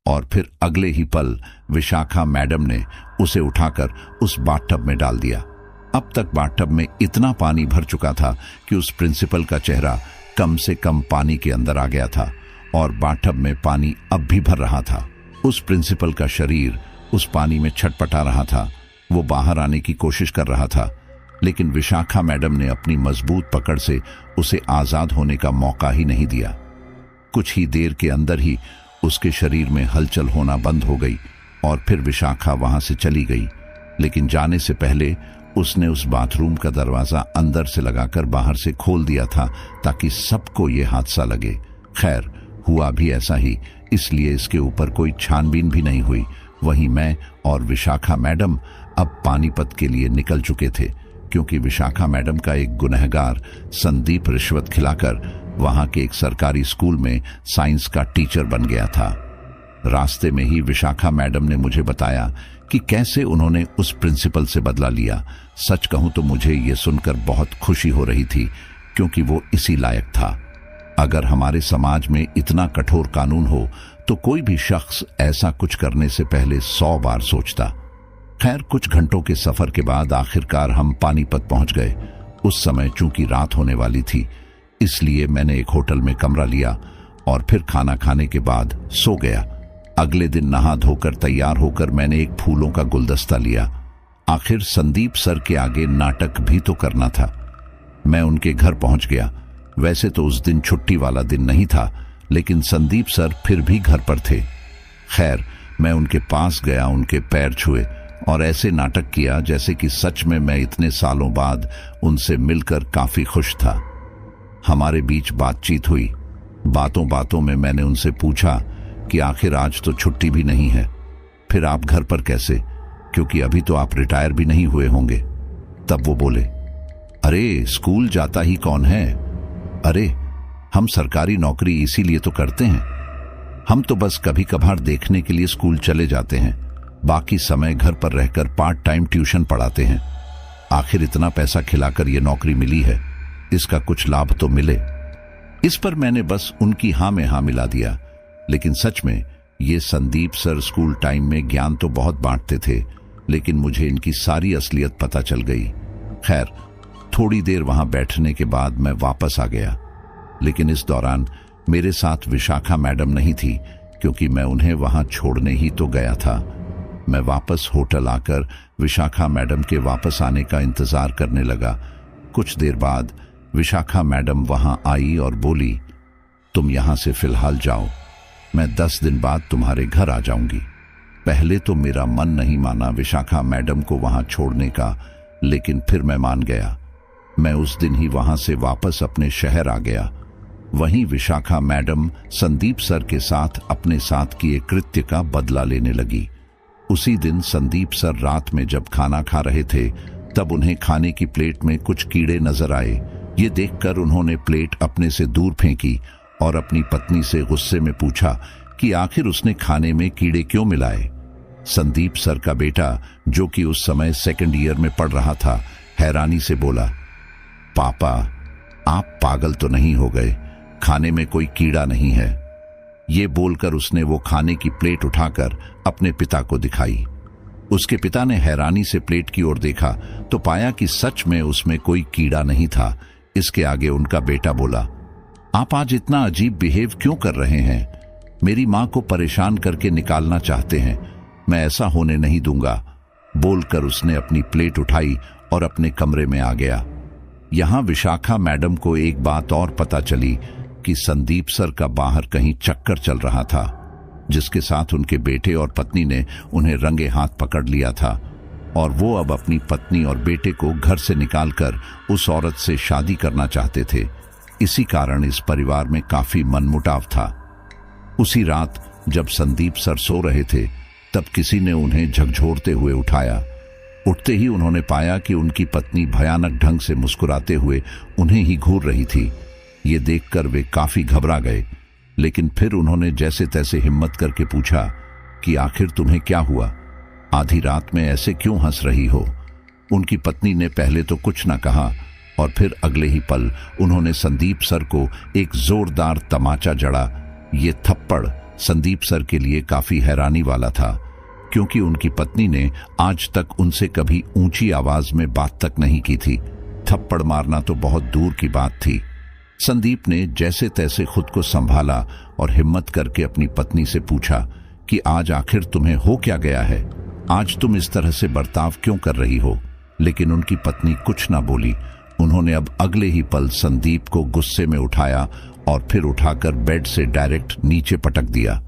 और फिर अगले ही पल विशाखा मैडम ने उसे उठाकर उस बाथटब में डाल दिया। अब तक बाथटब में इतना पानी भर चुका था कि उस प्रिंसिपल का चेहरा कम से कम पानी के अंदर आ गया था और बाथटब में पानी अब भी भर रहा था। उस प्रिंसिपल का शरीर उस पानी में छटपटा रहा था। वो बाहर आने की कोशिश कर रहा था, लेकिन विशाखा मैडम ने अपनी मजबूत पकड़ से उसे आजाद होने का मौका ही नहीं दिया। कुछ ही देर के अंदर ही उसके शरीर में हलचल होना बंद हो गई और फिर विशाखा वहां से चली गई। लेकिन जाने से पहले उसने उस बाथरूम का दरवाजा अंदर से लगाकर बाहर से खोल दिया था ताकि सबको ये हादसा लगे। खैर, हुआ भी ऐसा ही, इसलिए इसके ऊपर कोई छानबीन भी नहीं हुई। वहीं मैं और विशाखा मैडम अब पानीपत के लिए निकल चुके थे, क्योंकि विशाखा मैडम का एक गुनहगार संदीप रिश्वत खिलाकर वहां के एक सरकारी स्कूल में साइंस का टीचर बन गया था। रास्ते में ही विशाखा मैडम ने मुझे बताया कि कैसे उन्होंने उस प्रिंसिपल से बदला लिया। सच कहूं तो मुझे ये सुनकर बहुत खुशी हो रही थी, क्योंकि वो इसी लायक था। अगर हमारे समाज में इतना कठोर कानून हो तो कोई भी शख्स ऐसा कुछ करने से पहले 100 बार सोचता। खैर, कुछ घंटों के सफर के बाद आखिरकार हम पानीपत पहुंच गए। उस समय चूंकि रात होने वाली थी, इसलिए मैंने एक होटल में कमरा लिया और फिर खाना खाने के बाद सो गया। अगले दिन नहा धोकर तैयार होकर मैंने एक फूलों का गुलदस्ता लिया। आखिर संदीप सर के आगे नाटक भी तो करना था। मैं उनके घर पहुंच गया। वैसे तो उस दिन छुट्टी वाला दिन नहीं था, लेकिन संदीप सर फिर भी घर पर थे। खैर, मैं उनके पास गया, उनके पैर छुए और ऐसे नाटक किया जैसे कि सच में मैं इतने सालों बाद उनसे मिलकर काफी खुश था। हमारे बीच बातचीत हुई। बातों बातों में मैंने उनसे पूछा कि आखिर आज तो छुट्टी भी नहीं है, फिर आप घर पर कैसे, क्योंकि अभी तो आप रिटायर भी नहीं हुए होंगे। तब वो बोले, अरे स्कूल जाता ही कौन है, अरे हम सरकारी नौकरी इसीलिए तो करते हैं। हम तो बस कभी कभार देखने के लिए स्कूल चले जाते हैं, बाकी समय घर पर रहकर पार्ट टाइम ट्यूशन पढ़ाते हैं। आखिर इतना पैसा खिलाकर ये नौकरी मिली है, इसका कुछ लाभ तो मिले। इस पर मैंने बस उनकी हाँ में हाँ मिला दिया। लेकिन सच में ये संदीप सर स्कूल टाइम में ज्ञान तो बहुत बांटते थे, लेकिन मुझे इनकी सारी असलियत पता चल गई। खैर, थोड़ी देर वहां बैठने के बाद मैं वापस आ गया, लेकिन इस दौरान मेरे साथ विशाखा मैडम नहीं थी, क्योंकि मैं उन्हें वहां छोड़ने ही तो गया था। मैं वापस होटल आकर विशाखा मैडम के वापस आने का इंतजार करने लगा। कुछ देर बाद विशाखा मैडम वहां आई और बोली, तुम यहां से फिलहाल जाओ, मैं 10 दिन बाद तुम्हारे घर आ जाऊंगी। पहले तो मेरा मन नहीं माना विशाखा मैडम को वहां छोड़ने का, लेकिन फिर मैं मान गया। मैं उस दिन ही वहां से वापस अपने शहर आ गया। वहीं विशाखा मैडम संदीप सर के साथ अपने साथ किए कृत्य का बदला लेने लगी। उसी दिन संदीप सर रात में जब खाना खा रहे थे, तब उन्हें खाने की प्लेट में कुछ कीड़े नजर आए। ये देखकर उन्होंने प्लेट अपने से दूर फेंकी और अपनी पत्नी से गुस्से में पूछा कि आखिर उसने खाने में कीड़े क्यों मिलाए। संदीप सर का बेटा, जो कि उस समय 2nd ईयर में पढ़ रहा था, हैरानी से बोला, पापा आप पागल तो नहीं हो गए, खाने में कोई कीड़ा नहीं है। ये बोलकर उसने वो खाने की प्लेट उठाकर अपने पिता को दिखाई। उसके पिता ने हैरानी से प्लेट की ओर देखा तो पाया कि सच में उसमें कोई कीड़ा नहीं था। इसके आगे उनका बेटा बोला, आप आज इतना अजीब बिहेव क्यों कर रहे हैं? मेरी मां को परेशान करके निकालना चाहते हैं, मैं ऐसा होने नहीं दूंगा। बोलकर उसने अपनी प्लेट उठाई और अपने कमरे में आ गया। यहां विशाखा मैडम को एक बात और पता चली कि संदीप सर का बाहर कहीं चक्कर चल रहा था, जिसके साथ उनके बेटे और पत्नी ने उन्हें रंगे हाथ पकड़ लिया था और वो अब अपनी पत्नी और बेटे को घर से निकालकर उस औरत से शादी करना चाहते थे। इसी कारण इस परिवार में काफी मनमुटाव था। उसी रात जब संदीप सर सो रहे थे तब किसी ने उन्हें झकझोरते हुए उठाया। उठते ही उन्होंने पाया कि उनकी पत्नी भयानक ढंग से मुस्कुराते हुए उन्हें ही घूर रही थी। ये देखकर वे काफी घबरा गए, लेकिन फिर उन्होंने जैसे तैसे हिम्मत करके पूछा कि आखिर तुम्हें क्या हुआ? आधी रात में ऐसे क्यों हंस रही हो? उनकी पत्नी ने पहले तो कुछ न कहा और फिर अगले ही पल उन्होंने संदीप सर को एक जोरदार तमाचा जड़ा। ये थप्पड़ संदीप सर के लिए काफी हैरानी वाला था, क्योंकि उनकी पत्नी ने आज तक उनसे कभी ऊंची आवाज में बात तक नहीं की थी। थप्पड़ मारना तो बहुत दूर की बात थी। संदीप ने जैसे तैसे खुद को संभाला और हिम्मत करके अपनी पत्नी से पूछा कि आज आखिर तुम्हें हो क्या गया है? आज तुम इस तरह से बर्ताव क्यों कर रही हो? लेकिन उनकी पत्नी कुछ ना बोली। उन्होंने अब अगले ही पल संदीप को गुस्से में उठाया और फिर उठाकर बेड से डायरेक्ट नीचे पटक दिया।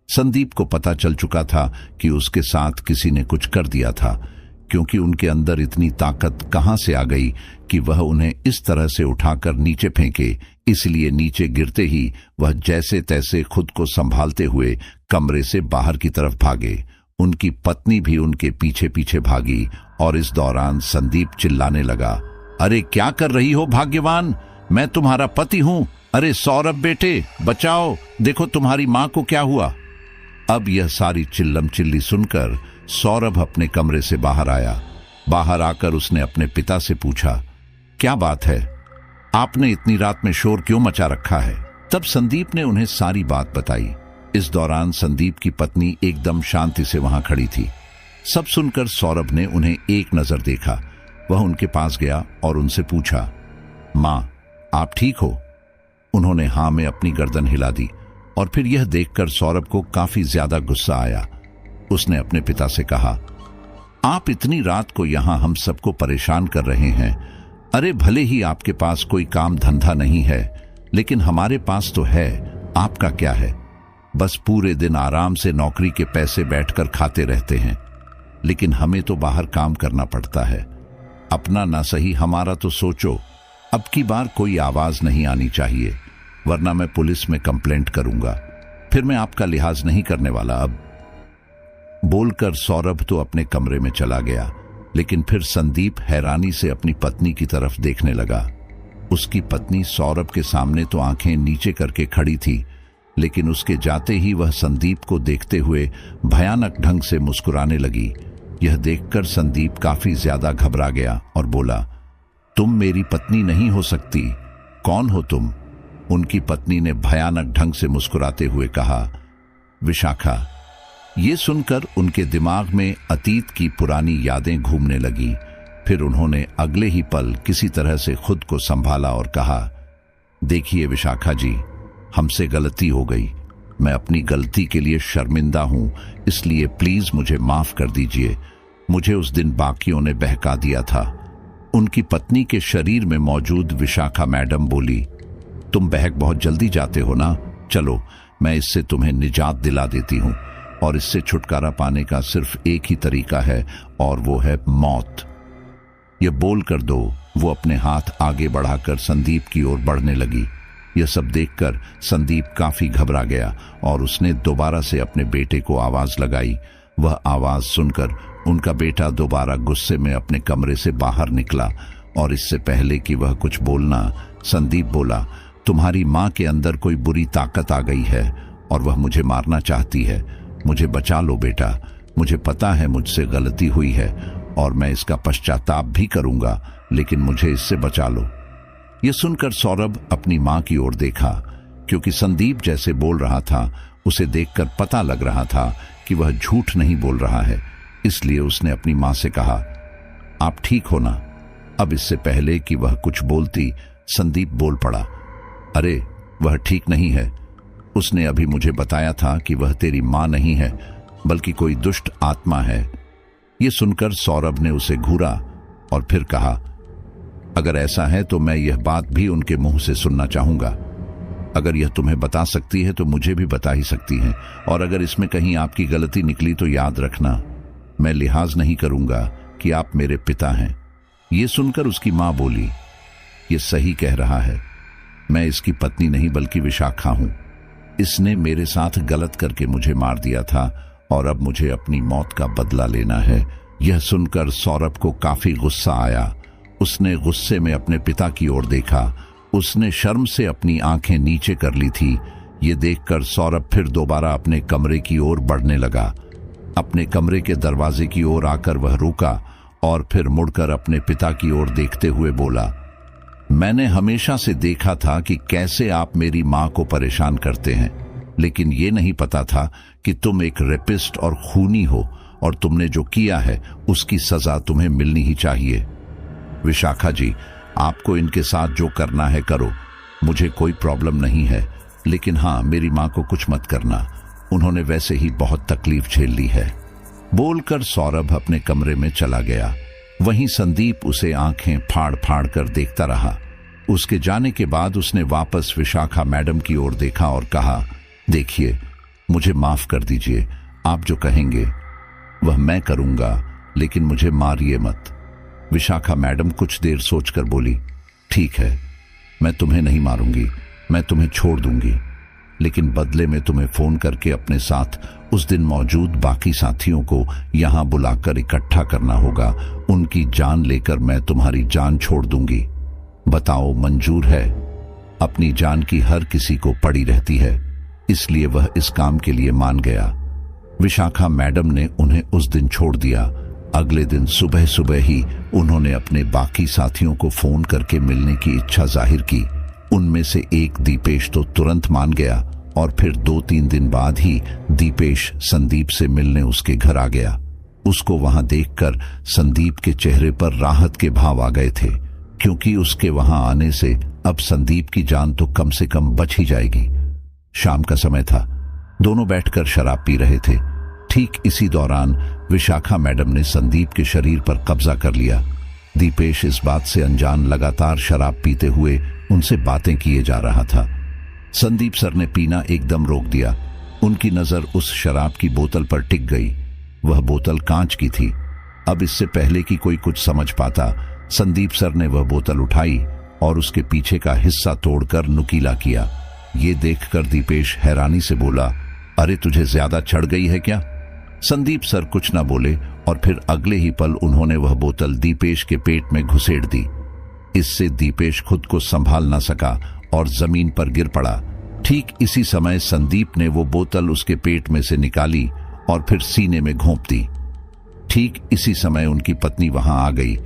संदीप को पता चल चुका था कि उसके साथ किसी ने कुछ कर दिया था, क्योंकि उनके अंदर इतनी ताकत कहां से आ गई कि वह उन्हें इस तरह से उठाकर नीचे फेंके। इसलिए नीचे गिरते ही वह जैसे तैसे खुद को संभालते हुए कमरे से बाहर की तरफ भागे। उनकी पत्नी भी उनके पीछे पीछे भागी और इस दौरान संदीप चिल्लाने लगा, अरे क्या कर रही हो भाग्यवान? मैं तुम्हारा पति हूं। अरे सौरभ बेटे बचाओ, देखो तुम्हारी मां को क्या हुआ। अब यह सारी चिल्लम चिल्ली सुनकर सौरभ अपने कमरे से बाहर आया। बाहर आकर उसने अपने पिता से पूछा, क्या बात है? आपने इतनी रात में शोर क्यों मचा रखा है? तब संदीप ने उन्हें सारी बात बताई। इस दौरान संदीप की पत्नी एकदम शांति से वहां खड़ी थी। सब सुनकर सौरभ ने उन्हें एक नजर देखा। वह उनके पास गया और उनसे पूछा, मां आप ठीक हो? उन्होंने हां में अपनी गर्दन हिला दी और फिर यह देखकर सौरभ को काफी ज्यादा गुस्सा आया। उसने अपने पिता से कहा, आप इतनी रात को यहां हम सबको परेशान कर रहे हैं। अरे भले ही आपके पास कोई काम धंधा नहीं है, लेकिन हमारे पास तो है। आपका क्या है? बस पूरे दिन आराम से नौकरी के पैसे बैठकर खाते रहते हैं, लेकिन हमें तो बाहर काम करना पड़ता है। अपना ना सही हमारा तो सोचो। अब की बार कोई आवाज नहीं आनी चाहिए, वरना मैं पुलिस में कंप्लेंट करूंगा। फिर मैं आपका लिहाज नहीं करने वाला। अब बोलकर सौरभ तो अपने कमरे में चला गया, लेकिन फिर संदीप हैरानी से अपनी पत्नी की तरफ देखने लगा। उसकी पत्नी सौरभ के सामने तो आंखें नीचे करके खड़ी थी, लेकिन उसके जाते ही वह संदीप को देखते हुए भयानक ढंग से मुस्कुराने लगी। यह देखकर संदीप काफी ज्यादा घबरा गया और बोला, तुम मेरी पत्नी नहीं हो सकती। कौन हो तुम? उनकी पत्नी ने भयानक ढंग से मुस्कुराते हुए कहा, विशाखा। ये सुनकर उनके दिमाग में अतीत की पुरानी यादें घूमने लगी। फिर उन्होंने अगले ही पल किसी तरह से खुद को संभाला और कहा, देखिए विशाखा जी, हमसे गलती हो गई। मैं अपनी गलती के लिए शर्मिंदा हूं, इसलिए प्लीज मुझे माफ कर दीजिए। मुझे उस दिन बाकियों ने बहका दिया था। उनकी पत्नी के शरीर में मौजूद विशाखा मैडम बोली, तुम बहक बहुत जल्दी जाते हो ना? चलो मैं इससे तुम्हें निजात दिला देती हूं, और इससे छुटकारा पाने का सिर्फ एक ही तरीका है, और वो है मौत। ये बोलकर दो वो अपने हाथ आगे बढ़ाकर संदीप की ओर बढ़ने लगी। यह सब देखकर संदीप काफी घबरा गया और उसने दोबारा से अपने बेटे को आवाज लगाई। वह आवाज सुनकर उनका बेटा दोबारा गुस्से में अपने कमरे से बाहर निकला, और इससे पहले कि वह कुछ बोलना, संदीप बोला, तुम्हारी मां के अंदर कोई बुरी ताकत आ गई है और वह मुझे मारना चाहती है। मुझे बचा लो बेटा। मुझे पता है मुझसे गलती हुई है और मैं इसका पश्चाताप भी करूंगा, लेकिन मुझे इससे बचा लो। यह सुनकर सौरभ अपनी मां की ओर देखा, क्योंकि संदीप जैसे बोल रहा था उसे देखकर पता लग रहा था कि वह झूठ नहीं बोल रहा है। इसलिए उसने अपनी मां से कहा, आप ठीक हो ना? अब इससे पहले कि वह कुछ बोलती, संदीप बोल पड़ा, अरे वह ठीक नहीं है। उसने अभी मुझे बताया था कि वह तेरी मां नहीं है, बल्कि कोई दुष्ट आत्मा है। यह सुनकर सौरभ ने उसे घूरा और फिर कहा, अगर ऐसा है तो मैं यह बात भी उनके मुंह से सुनना चाहूंगा। अगर यह तुम्हें बता सकती है तो मुझे भी बता ही सकती है, और अगर इसमें कहीं आपकी गलती निकली तो याद रखना, मैं लिहाज नहीं करूंगा कि आप मेरे पिता हैं। यह सुनकर उसकी मां बोली, यह सही कह रहा है। मैं इसकी पत्नी नहीं बल्कि विशाखा हूं। इसने मेरे साथ गलत करके मुझे मार दिया था और अब मुझे अपनी मौत का बदला लेना है। यह सुनकर सौरभ को काफी गुस्सा आया। उसने गुस्से में अपने पिता की ओर देखा। उसने शर्म से अपनी आंखें नीचे कर ली थी। ये देखकर सौरभ फिर दोबारा अपने कमरे की ओर बढ़ने लगा। अपने कमरे के दरवाजे की ओर आकर वह रुका और फिर मुड़कर अपने पिता की ओर देखते हुए बोला, मैंने हमेशा से देखा था कि कैसे आप मेरी मां को परेशान करते हैं, लेकिन ये नहीं पता था कि तुम एक रेपिस्ट और खूनी हो और तुमने जो किया है उसकी सजा तुम्हें मिलनी ही चाहिए। विशाखा जी, आपको इनके साथ जो करना है करो, मुझे कोई प्रॉब्लम नहीं है, लेकिन हाँ, मेरी मां को कुछ मत करना, उन्होंने वैसे ही बहुत तकलीफ झेल ली है। बोलकर सौरभ अपने कमरे में चला गया। वहीं संदीप उसे आंखें फाड़ फाड़ कर देखता रहा। उसके जाने के बाद उसने वापस विशाखा मैडम की ओर देखा और कहा, देखिए, मुझे माफ कर दीजिए, आप जो कहेंगे वह मैं करूंगा, लेकिन मुझे मारिए मत। विशाखा मैडम कुछ देर सोचकर बोली, ठीक है, मैं तुम्हें नहीं मारूंगी, मैं तुम्हें छोड़ दूंगी, लेकिन बदले में तुम्हें फोन करके अपने साथ उस दिन मौजूद बाकी साथियों को यहां बुलाकर इकट्ठा करना होगा। उनकी जान लेकर मैं तुम्हारी जान छोड़ दूंगी। बताओ, मंजूर है? अपनी जान की हर किसी को पड़ी रहती है, इसलिए वह इस काम के लिए मान गया। विशाखा मैडम ने उन्हें उस दिन छोड़ दिया। अगले दिन सुबह सुबह ही उन्होंने अपने बाकी साथियों को फोन करके मिलने की इच्छा जाहिर की। उनमें से एक दीपेश तो तुरंत मान गया और फिर 2-3 दिन बाद ही दीपेश संदीप से मिलने उसके घर आ गया। उसको वहां देखकर संदीप के चेहरे पर राहत के भाव आ गए थे, क्योंकि उसके वहां आने से अब संदीप की जान तो कम से कम बच ही जाएगी। शाम का समय था। दोनों बैठकर शराब पी रहे थे। ठीक इसी दौरान विशाखा मैडम ने संदीप के शरीर पर कब्जा कर लिया। दीपेश इस बात से अनजान लगातार शराब पीते हुए उनसे बातें किए जा रहा था। संदीप सर ने पीना एकदम रोक दिया। उनकी नजर उस शराब की बोतल पर टिक गई। वह बोतल कांच की थी। अब इससे पहले कि कोई कुछ समझ पाता, संदीप सर ने वह बोतल उठाई और उसके पीछे का हिस्सा तोड़कर नुकीला किया। ये देखकर दीपेश हैरानी से बोला, अरे तुझे ज्यादा चढ़ गई है क्या? संदीप सर कुछ ना बोले और फिर अगले ही पल उन्होंने वह बोतल दीपेश के पेट में घुसेड़ दी। इससे दीपेश खुद को संभाल ना सका और जमीन पर गिर पड़ा। ठीक इसी समय संदीप ने वो बोतल उसके पेट में से निकाली और फिर सीने में घोंप दी। ठीक इसी समय उनकी पत्नी वहां आ गई।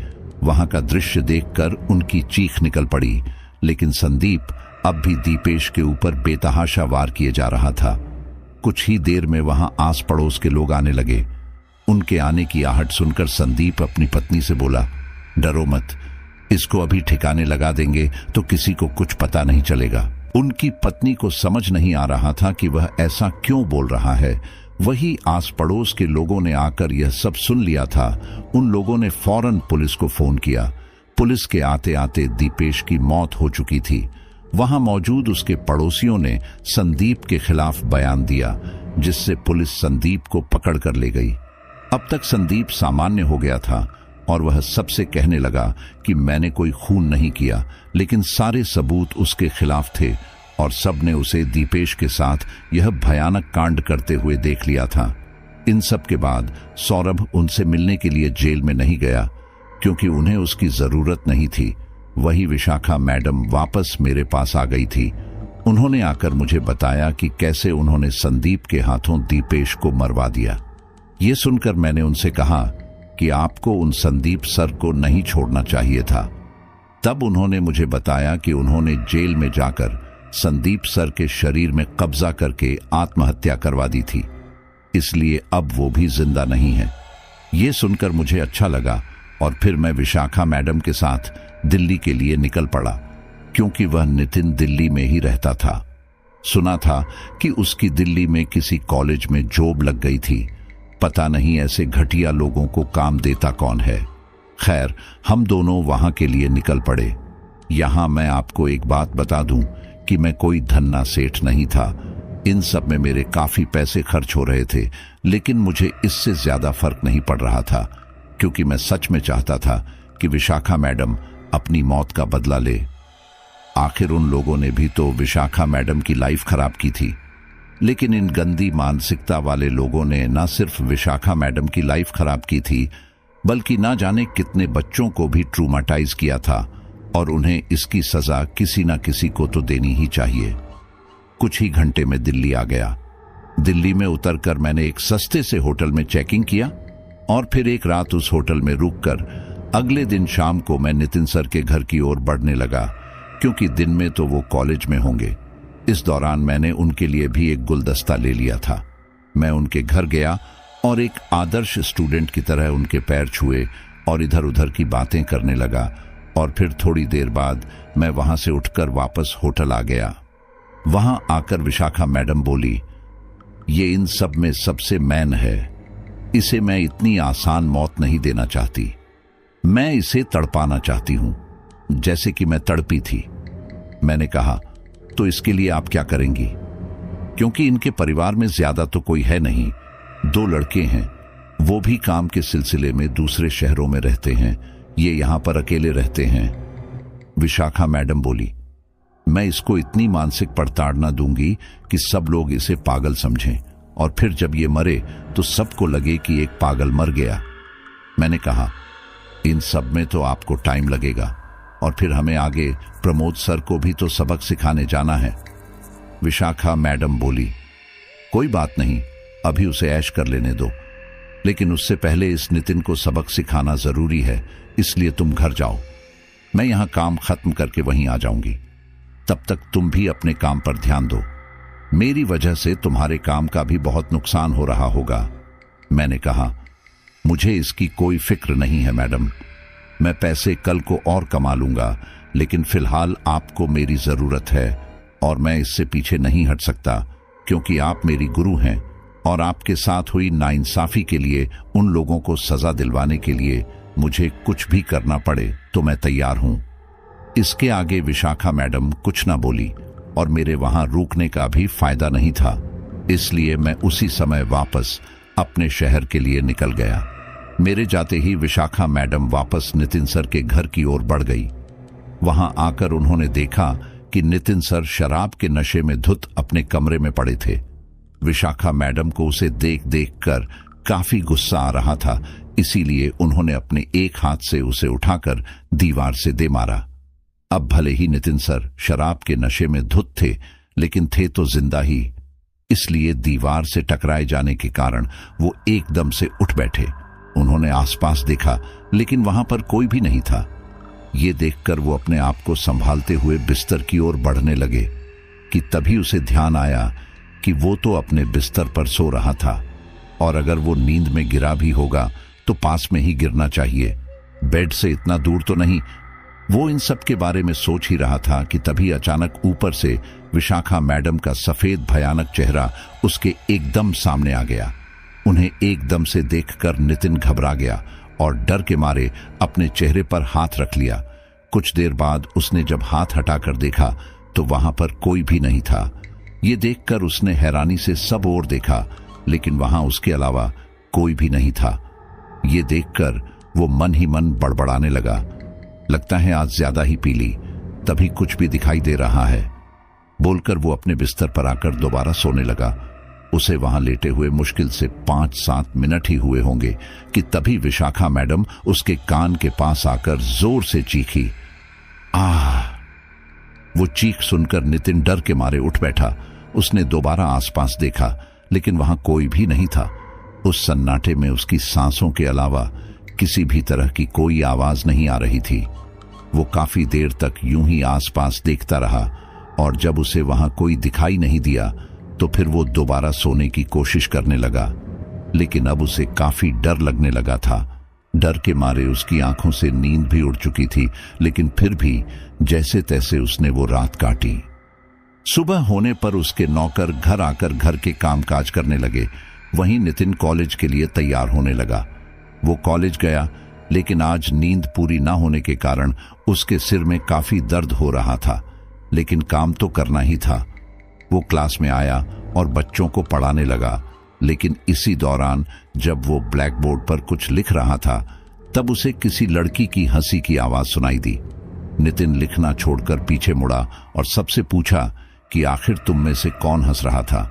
वहां का दृश्य देखकर उनकी चीख निकल पड़ी, लेकिन संदीप अब भी दीपेश के ऊपर बेतहाशा वार किए जा रहा था। कुछ ही देर में वहां आस पड़ोस के लोग आने लगे। उनके आने की आहट सुनकर संदीप अपनी पत्नी से बोला, डरो मत, इसको अभी ठिकाने लगा देंगे तो किसी को कुछ पता नहीं चलेगा। उनकी पत्नी को समझ नहीं आ रहा था कि वह ऐसा क्यों बोल रहा है। वही आस पड़ोस के लोगों ने आकर यह सब सुन लिया था। उन लोगों ने फौरन पुलिस को फोन किया। पुलिस के आते आते दीपेश की मौत हो चुकी थी। वहां मौजूद उसके पड़ोसियों ने संदीप के खिलाफ बयान दिया, जिससे पुलिस संदीप को पकड़ कर ले गई। अब तक संदीप सामान्य हो गया था और वह सबसे कहने लगा कि मैंने कोई खून नहीं किया, लेकिन सारे सबूत उसके खिलाफ थे और सबने उसे दीपेश के साथ यह भयानक कांड करते हुए देख लिया था। इन सब के बाद सौरभ उनसे मिलने के लिए जेल में नहीं गया, क्योंकि उन्हें उसकी जरूरत नहीं थी। वही विशाखा मैडम वापस मेरे पास आ गई थी। उन्होंने आकर मुझे बताया कि कैसे उन्होंने संदीप के हाथों दीपेश को मरवा दिया। ये सुनकर मैंने उनसे कहा कि आपको उन संदीप सर को नहीं छोड़ना चाहिए था। तब उन्होंने मुझे बताया कि उन्होंने जेल में जाकर संदीप सर के शरीर में कब्जा करके आत्महत्या करवा दी थी, इसलिए अब वो भी जिंदा नहीं है। ये सुनकर मुझे अच्छा लगा और फिर मैं विशाखा मैडम के साथ दिल्ली के लिए निकल पड़ा, क्योंकि वह नितिन दिल्ली में ही रहता था। सुना था कि उसकी दिल्ली में किसी कॉलेज में जॉब लग गई थी। पता नहीं ऐसे घटिया लोगों को काम देता कौन है। खैर, हम दोनों वहां के लिए निकल पड़े। यहां मैं आपको एक बात बता दूं कि मैं कोई धन्ना सेठ नहीं था। इन सब में मेरे काफी पैसे खर्च हो रहे थे, लेकिन मुझे इससे ज्यादा फर्क नहीं पड़ रहा था, क्योंकि मैं सच में चाहता था कि विशाखा मैडम अपनी मौत का बदला ले। आखिर उन लोगों ने भी तो विशाखा मैडम की लाइफ खराब की थी। लेकिन इन गंदी मानसिकता वाले लोगों ने न सिर्फ विशाखा मैडम की लाइफ खराब की थी, बल्कि ना जाने कितने बच्चों को भी ट्रूमाटाइज किया था, और उन्हें इसकी सजा किसी न किसी को तो देनी ही चाहिए। कुछ ही घंटे में दिल्ली आ गया। दिल्ली में उतरकर मैंने एक सस्ते से होटल में चेकिंग किया और फिर एक रात उस होटल में रुककर अगले दिन शाम को मैं नितिन सर के घर की ओर बढ़ने लगा, क्योंकि दिन में तो वो कॉलेज में होंगे। इस दौरान मैंने उनके लिए भी एक गुलदस्ता ले लिया था। मैं उनके घर गया और एक आदर्श स्टूडेंट की तरह उनके पैर छुए और इधर उधर की बातें करने लगा, और फिर थोड़ी देर बाद मैं वहां से उठकर वापस होटल आ गया। वहां आकर विशाखा मैडम बोली, ये इन सब में सबसे मैन है, इसे मैं इतनी आसान मौत नहीं देना चाहती, मैं इसे तड़पाना चाहती हूं जैसे कि मैं तड़पी थी। मैंने कहा, तो इसके लिए आप क्या करेंगी? क्योंकि इनके परिवार में ज्यादा तो कोई है नहीं, 2 लड़के हैं, वो भी काम के सिलसिले में दूसरे शहरों में रहते हैं, ये यहां पर अकेले रहते हैं। विशाखा मैडम बोली, मैं इसको इतनी मानसिक प्रताड़ना दूंगी कि सब लोग इसे पागल समझें, और फिर जब ये मरे तो सबको लगे कि एक पागल मर गया। मैंने कहा, इन सब में तो आपको टाइम लगेगा, और फिर हमें आगे प्रमोद सर को भी तो सबक सिखाने जाना है। विशाखा मैडम बोली, कोई बात नहीं, अभी उसे ऐश कर लेने दो, लेकिन उससे पहले इस नितिन को सबक सिखाना जरूरी है, इसलिए तुम घर जाओ, मैं यहां काम खत्म करके वहीं आ जाऊंगी। तब तक तुम भी अपने काम पर ध्यान दो, मेरी वजह से तुम्हारे काम का भी बहुत नुकसान हो रहा होगा। मैंने कहा, मुझे इसकी कोई फिक्र नहीं है मैडम, मैं पैसे कल को और कमा लूंगा, लेकिन फिलहाल आपको मेरी जरूरत है और मैं इससे पीछे नहीं हट सकता, क्योंकि आप मेरी गुरु हैं और आपके साथ हुई नाइंसाफी के लिए, उन लोगों को सजा दिलवाने के लिए मुझे कुछ भी करना पड़े तो मैं तैयार हूं। इसके आगे विशाखा मैडम कुछ ना बोली और मेरे वहां रुकने का भी फायदा नहीं था, इसलिए मैं उसी समय वापस अपने शहर के लिए निकल गया। मेरे जाते ही विशाखा मैडम वापस नितिन सर के घर की ओर बढ़ गई। वहां आकर उन्होंने देखा कि नितिन सर शराब के नशे में धुत अपने कमरे में पड़े थे। विशाखा मैडम को उसे देख देख कर काफी गुस्सा आ रहा था, इसीलिए उन्होंने अपने एक हाथ से उसे उठाकर दीवार से दे मारा। अब भले ही नितिन सर शराब के नशे में धुत थे, लेकिन थे तो जिंदा ही, इसलिए दीवार से टकराए जाने के कारण वो एकदम से उठ बैठे। उन्होंने आसपास देखा, लेकिन वहां पर कोई भी नहीं था। ये देखकर वो अपने आप को संभालते हुए बिस्तर की ओर बढ़ने लगे कि तभी उसे ध्यान आया कि वो तो अपने बिस्तर पर सो रहा था, और अगर वो नींद में गिरा भी होगा तो पास में ही गिरना चाहिए, बेड से इतना दूर तो नहीं। वो इन सब के बारे में सोच ही रहा था कि तभी अचानक ऊपर से विशाखा मैडम का सफेद भयानक चेहरा उसके एकदम सामने आ गया। उन्हें एकदम से देखकर नितिन घबरा गया और डर के मारे अपने चेहरे पर हाथ रख लिया। कुछ देर बाद उसने जब हाथ हटाकर देखा तो वहां पर कोई भी नहीं था। ये देखकर उसने हैरानी से सब ओर देखा, लेकिन वहां उसके अलावा कोई भी नहीं था। ये देखकर वो मन ही मन बड़बड़ाने लगा, लगता है आज ज्यादा ही पी ली, तभी कुछ भी दिखाई दे रहा है, बोलकर वो अपने बिस्तर पर आकर दोबारा सोने लगा। उसे वहां लेटे हुए मुश्किल से 5-7 मिनट ही हुए होंगे कि तभी विशाखा मैडम उसके कान के पास आकर जोर से चीखी, आह! वो चीख सुनकर नितिन डर के मारे उठ बैठा। उसने दोबारा आसपास देखा, लेकिन वहां कोई भी नहीं था। उस सन्नाटे में उसकी सांसों के अलावा किसी भी तरह की कोई आवाज नहीं आ रही थी। वो काफी देर तक यूं ही आसपास देखता रहा, और जब उसे वहां कोई दिखाई नहीं दिया तो फिर वो दोबारा सोने की कोशिश करने लगा, लेकिन अब उसे काफी डर लगने लगा था। डर के मारे उसकी आंखों से नींद भी उड़ चुकी थी, लेकिन फिर भी जैसे तैसे उसने वो रात काटी। सुबह होने पर उसके नौकर घर आकर घर के कामकाज करने लगे। वहीं नितिन कॉलेज के लिए तैयार होने लगा। वो कॉलेज गया, लेकिन आज नींद पूरी ना होने के कारण उसके सिर में काफी दर्द हो रहा था, लेकिन काम तो करना ही था। वो क्लास में आया और बच्चों को पढ़ाने लगा, लेकिन इसी दौरान जब वो ब्लैक बोर्ड पर कुछ लिख रहा था, तब उसे किसी लड़की की हंसी की आवाज सुनाई दी। नितिन लिखना छोड़कर पीछे मुड़ा और सबसे पूछा कि आखिर तुम में से कौन हंस रहा था।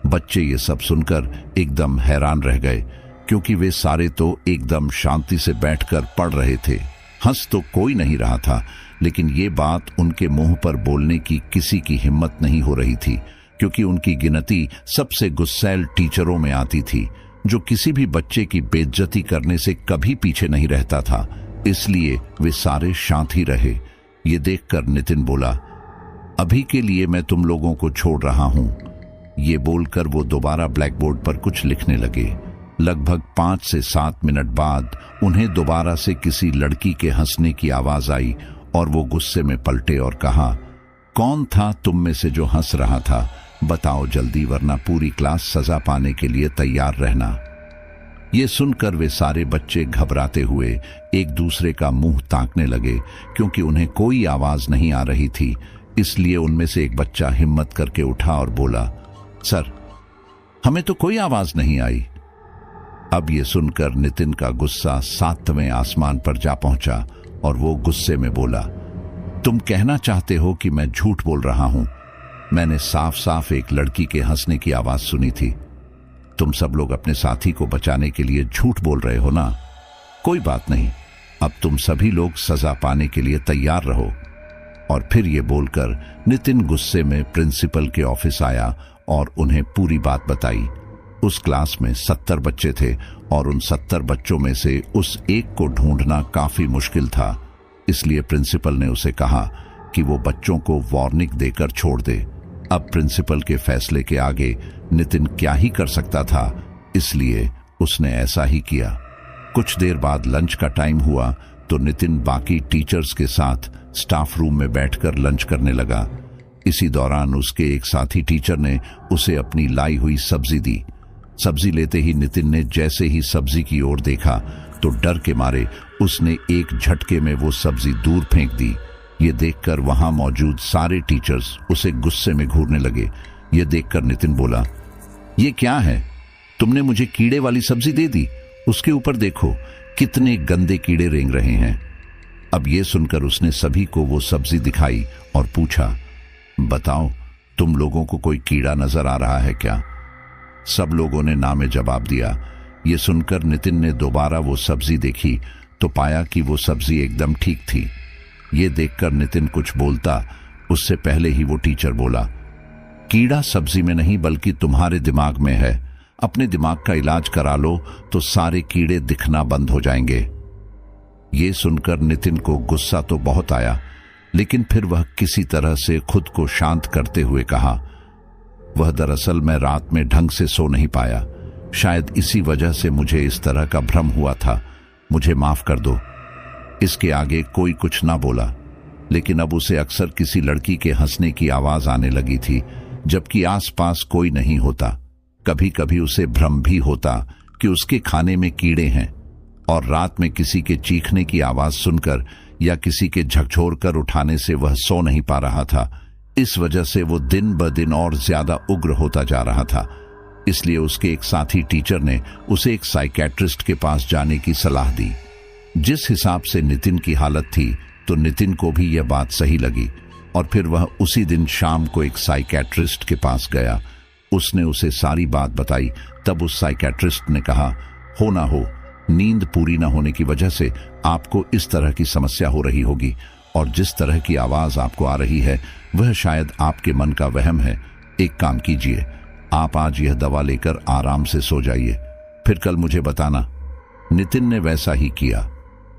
बच्चे ये सब सुनकर एकदम हैरान रह गए, क्योंकि वे सारे तो एकदम शांति से बैठकर पढ़ रहे थे। हंस तो कोई नहीं रहा था, लेकिन ये बात उनके मुंह पर बोलने की किसी की हिम्मत नहीं हो रही थी, क्योंकि उनकी गिनती सबसे गुस्सैल टीचरों में आती थी, जो किसी भी बच्चे की बेइज्जती करने से कभी पीछे नहीं रहता था। इसलिए वे सारे शांत ही रहे। ये देखकर नितिन बोला, अभी के लिए मैं तुम लोगों को छोड़ रहा हूं। ये बोलकर वो दोबारा ब्लैक बोर्ड पर कुछ लिखने लगे। लगभग 5 से 7 मिनट बाद उन्हें दोबारा से किसी लड़की के हंसने की आवाज आई और वो गुस्से में पलटे और कहा, कौन था तुम में से जो हंस रहा था? बताओ जल्दी, वरना पूरी क्लास सजा पाने के लिए तैयार रहना। ये सुनकर वे सारे बच्चे घबराते हुए एक दूसरे का मुंह ताकने लगे, क्योंकि उन्हें कोई आवाज नहीं आ रही थी। इसलिए उनमें से एक बच्चा हिम्मत करके उठा और बोला, सर, हमें तो कोई आवाज नहीं आई। अब ये सुनकर नितिन का गुस्सा 7वें आसमान पर जा पहुंचा और वो गुस्से में बोला, तुम कहना चाहते हो कि मैं झूठ बोल रहा हूं? मैंने साफ साफ एक लड़की के हंसने की आवाज सुनी थी। तुम सब लोग अपने साथी को बचाने के लिए झूठ बोल रहे हो ना? कोई बात नहीं, अब तुम सभी लोग सजा पाने के लिए तैयार रहो। और फिर ये बोलकर नितिन गुस्से में प्रिंसिपल के ऑफिस आया और उन्हें पूरी बात बताई। उस क्लास में 70 बच्चे थे और उन 70 बच्चों में से उस एक को ढूंढना काफी मुश्किल था। इसलिए प्रिंसिपल ने उसे कहा कि वो बच्चों को वार्निंग देकर छोड़ दे। अब प्रिंसिपल के फैसले के आगे नितिन क्या ही कर सकता था, इसलिए उसने ऐसा ही किया। कुछ देर बाद लंच का टाइम हुआ तो नितिन बाकी टीचर्स के साथ स्टाफ रूम में बैठकर लंच करने लगा। इसी दौरान उसके एक साथी टीचर ने उसे अपनी लाई हुई सब्जी दी। सब्जी लेते ही नितिन ने जैसे ही सब्जी की ओर देखा तो डर के मारे उसने एक झटके में वो सब्जी दूर फेंक दी। ये देखकर वहां मौजूद सारे टीचर्स उसे गुस्से में घूरने लगे। ये देखकर नितिन बोला, ये क्या है? तुमने मुझे कीड़े वाली सब्जी दे दी। उसके ऊपर देखो, कितने गंदे कीड़े रेंग रहे हैं। अब ये सुनकर उसने सभी को वो सब्जी दिखाई और पूछा, बताओ, तुम लोगों को कोई कीड़ा नजर आ रहा है क्या? सब लोगों ने ना में जवाब दिया। ये सुनकर नितिन ने दोबारा वो सब्जी देखी तो पाया कि वो सब्जी एकदम ठीक थी। ये देखकर नितिन कुछ बोलता उससे पहले ही वो टीचर बोला, कीड़ा सब्जी में नहीं बल्कि तुम्हारे दिमाग में है। अपने दिमाग का इलाज करा लो तो सारे कीड़े दिखना बंद हो जाएंगे। ये सुनकर नितिन को गुस्सा तो बहुत आया, लेकिन फिर वह किसी तरह से खुद को शांत करते हुए कहा, वह दरअसल मैं रात में ढंग से सो नहीं पाया। शायद इसी वजह से मुझे इस तरह का भ्रम हुआ था। मुझे माफ कर दो। इसके आगे कोई कुछ ना बोला, लेकिन अब उसे अक्सर किसी लड़की के हंसने की आवाज आने लगी थी, जबकि आसपास कोई नहीं होता। कभी कभी उसे भ्रम भी होता कि उसके खाने में कीड़े हैं, और रात में किसी के चीखने की आवाज सुनकर या किसी के झकझोर कर उठाने से वह सो नहीं पा रहा था। इस वजह से वो दिन ब दिन और ज्यादा उग्र होता जा रहा था। इसलिए उसके एक साथी टीचर ने उसे एक साइकियाट्रिस्ट के पास जाने की सलाह दी। जिस हिसाब से नितिन की हालत थी तो नितिन को भी यह बात सही लगी, और फिर वह उसी दिन शाम को एक साइकियाट्रिस्ट के पास गया। उसने उसे सारी बात बताई। तब उस साइकियाट्रिस्ट ने कहा, हो ना हो, नींद पूरी ना होने की वजह से आपको इस तरह की समस्या हो रही होगी, और जिस तरह की आवाज आपको आ रही है वह शायद आपके मन का वहम है। एक काम कीजिए, आप आज यह दवा लेकर आराम से सो जाइए, फिर कल मुझे बताना। नितिन ने वैसा ही किया।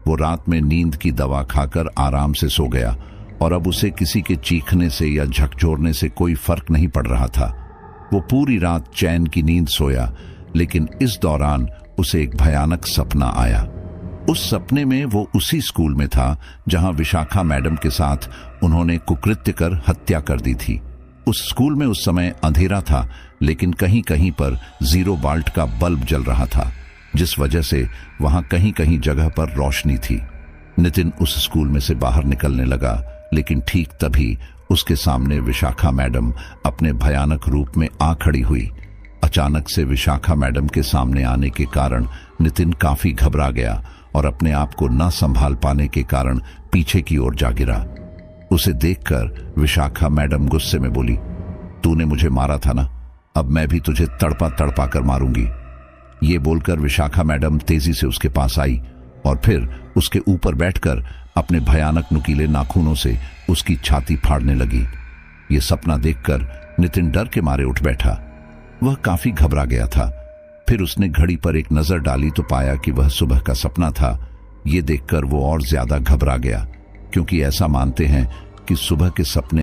वो रात में नींद की दवा खाकर आराम से सो गया, और अब उसे किसी के चीखने से या झकझोरने से कोई फर्क नहीं पड़ रहा था। वो पूरी रात चैन की नींद सोया, लेकिन इस दौरान उसे एक भयानक सपना आया। उस सपने में वो उसी स्कूल में था जहां विशाखा मैडम के साथ उन्होंने कुकृत्य कर हत्या कर दी थी। उस स्कूल में उस समय अंधेरा था, लेकिन कहीं कहीं पर 0 वोल्ट का बल्ब जल रहा था, जिस वजह से वहां कहीं कहीं जगह पर रोशनी थी। नितिन उस स्कूल में से बाहर निकलने लगा, लेकिन ठीक तभी उसके सामने विशाखा मैडम अपने भयानक रूप में आ खड़ी हुई। अचानक से विशाखा मैडम के सामने आने के कारण नितिन काफी घबरा गया और अपने आप को न संभाल पाने के कारण पीछे की ओर जा गिरा। उसे देखकर विशाखा मैडम गुस्से में बोली, तूने मुझे मारा था ना, अब मैं भी तुझे तड़पा तड़पा कर मारूंगी। ये बोलकर विशाखा मैडम तेजी से उसके पास आई और फिर उसके ऊपर बैठकर अपने भयानक नुकीले नाखूनों से उसकी छाती फाड़ने लगी। ये सपना देखकर नितिन डर के मारे उठ बैठा। वह काफी घबरा गया था। फिर उसने घड़ी पर एक नजर डाली तो पाया कि वह सुबह का सपना था। ये देखकर वो और ज्यादा घबरा गया, क्योंकि ऐसा मानते हैं कि सुबह के सपने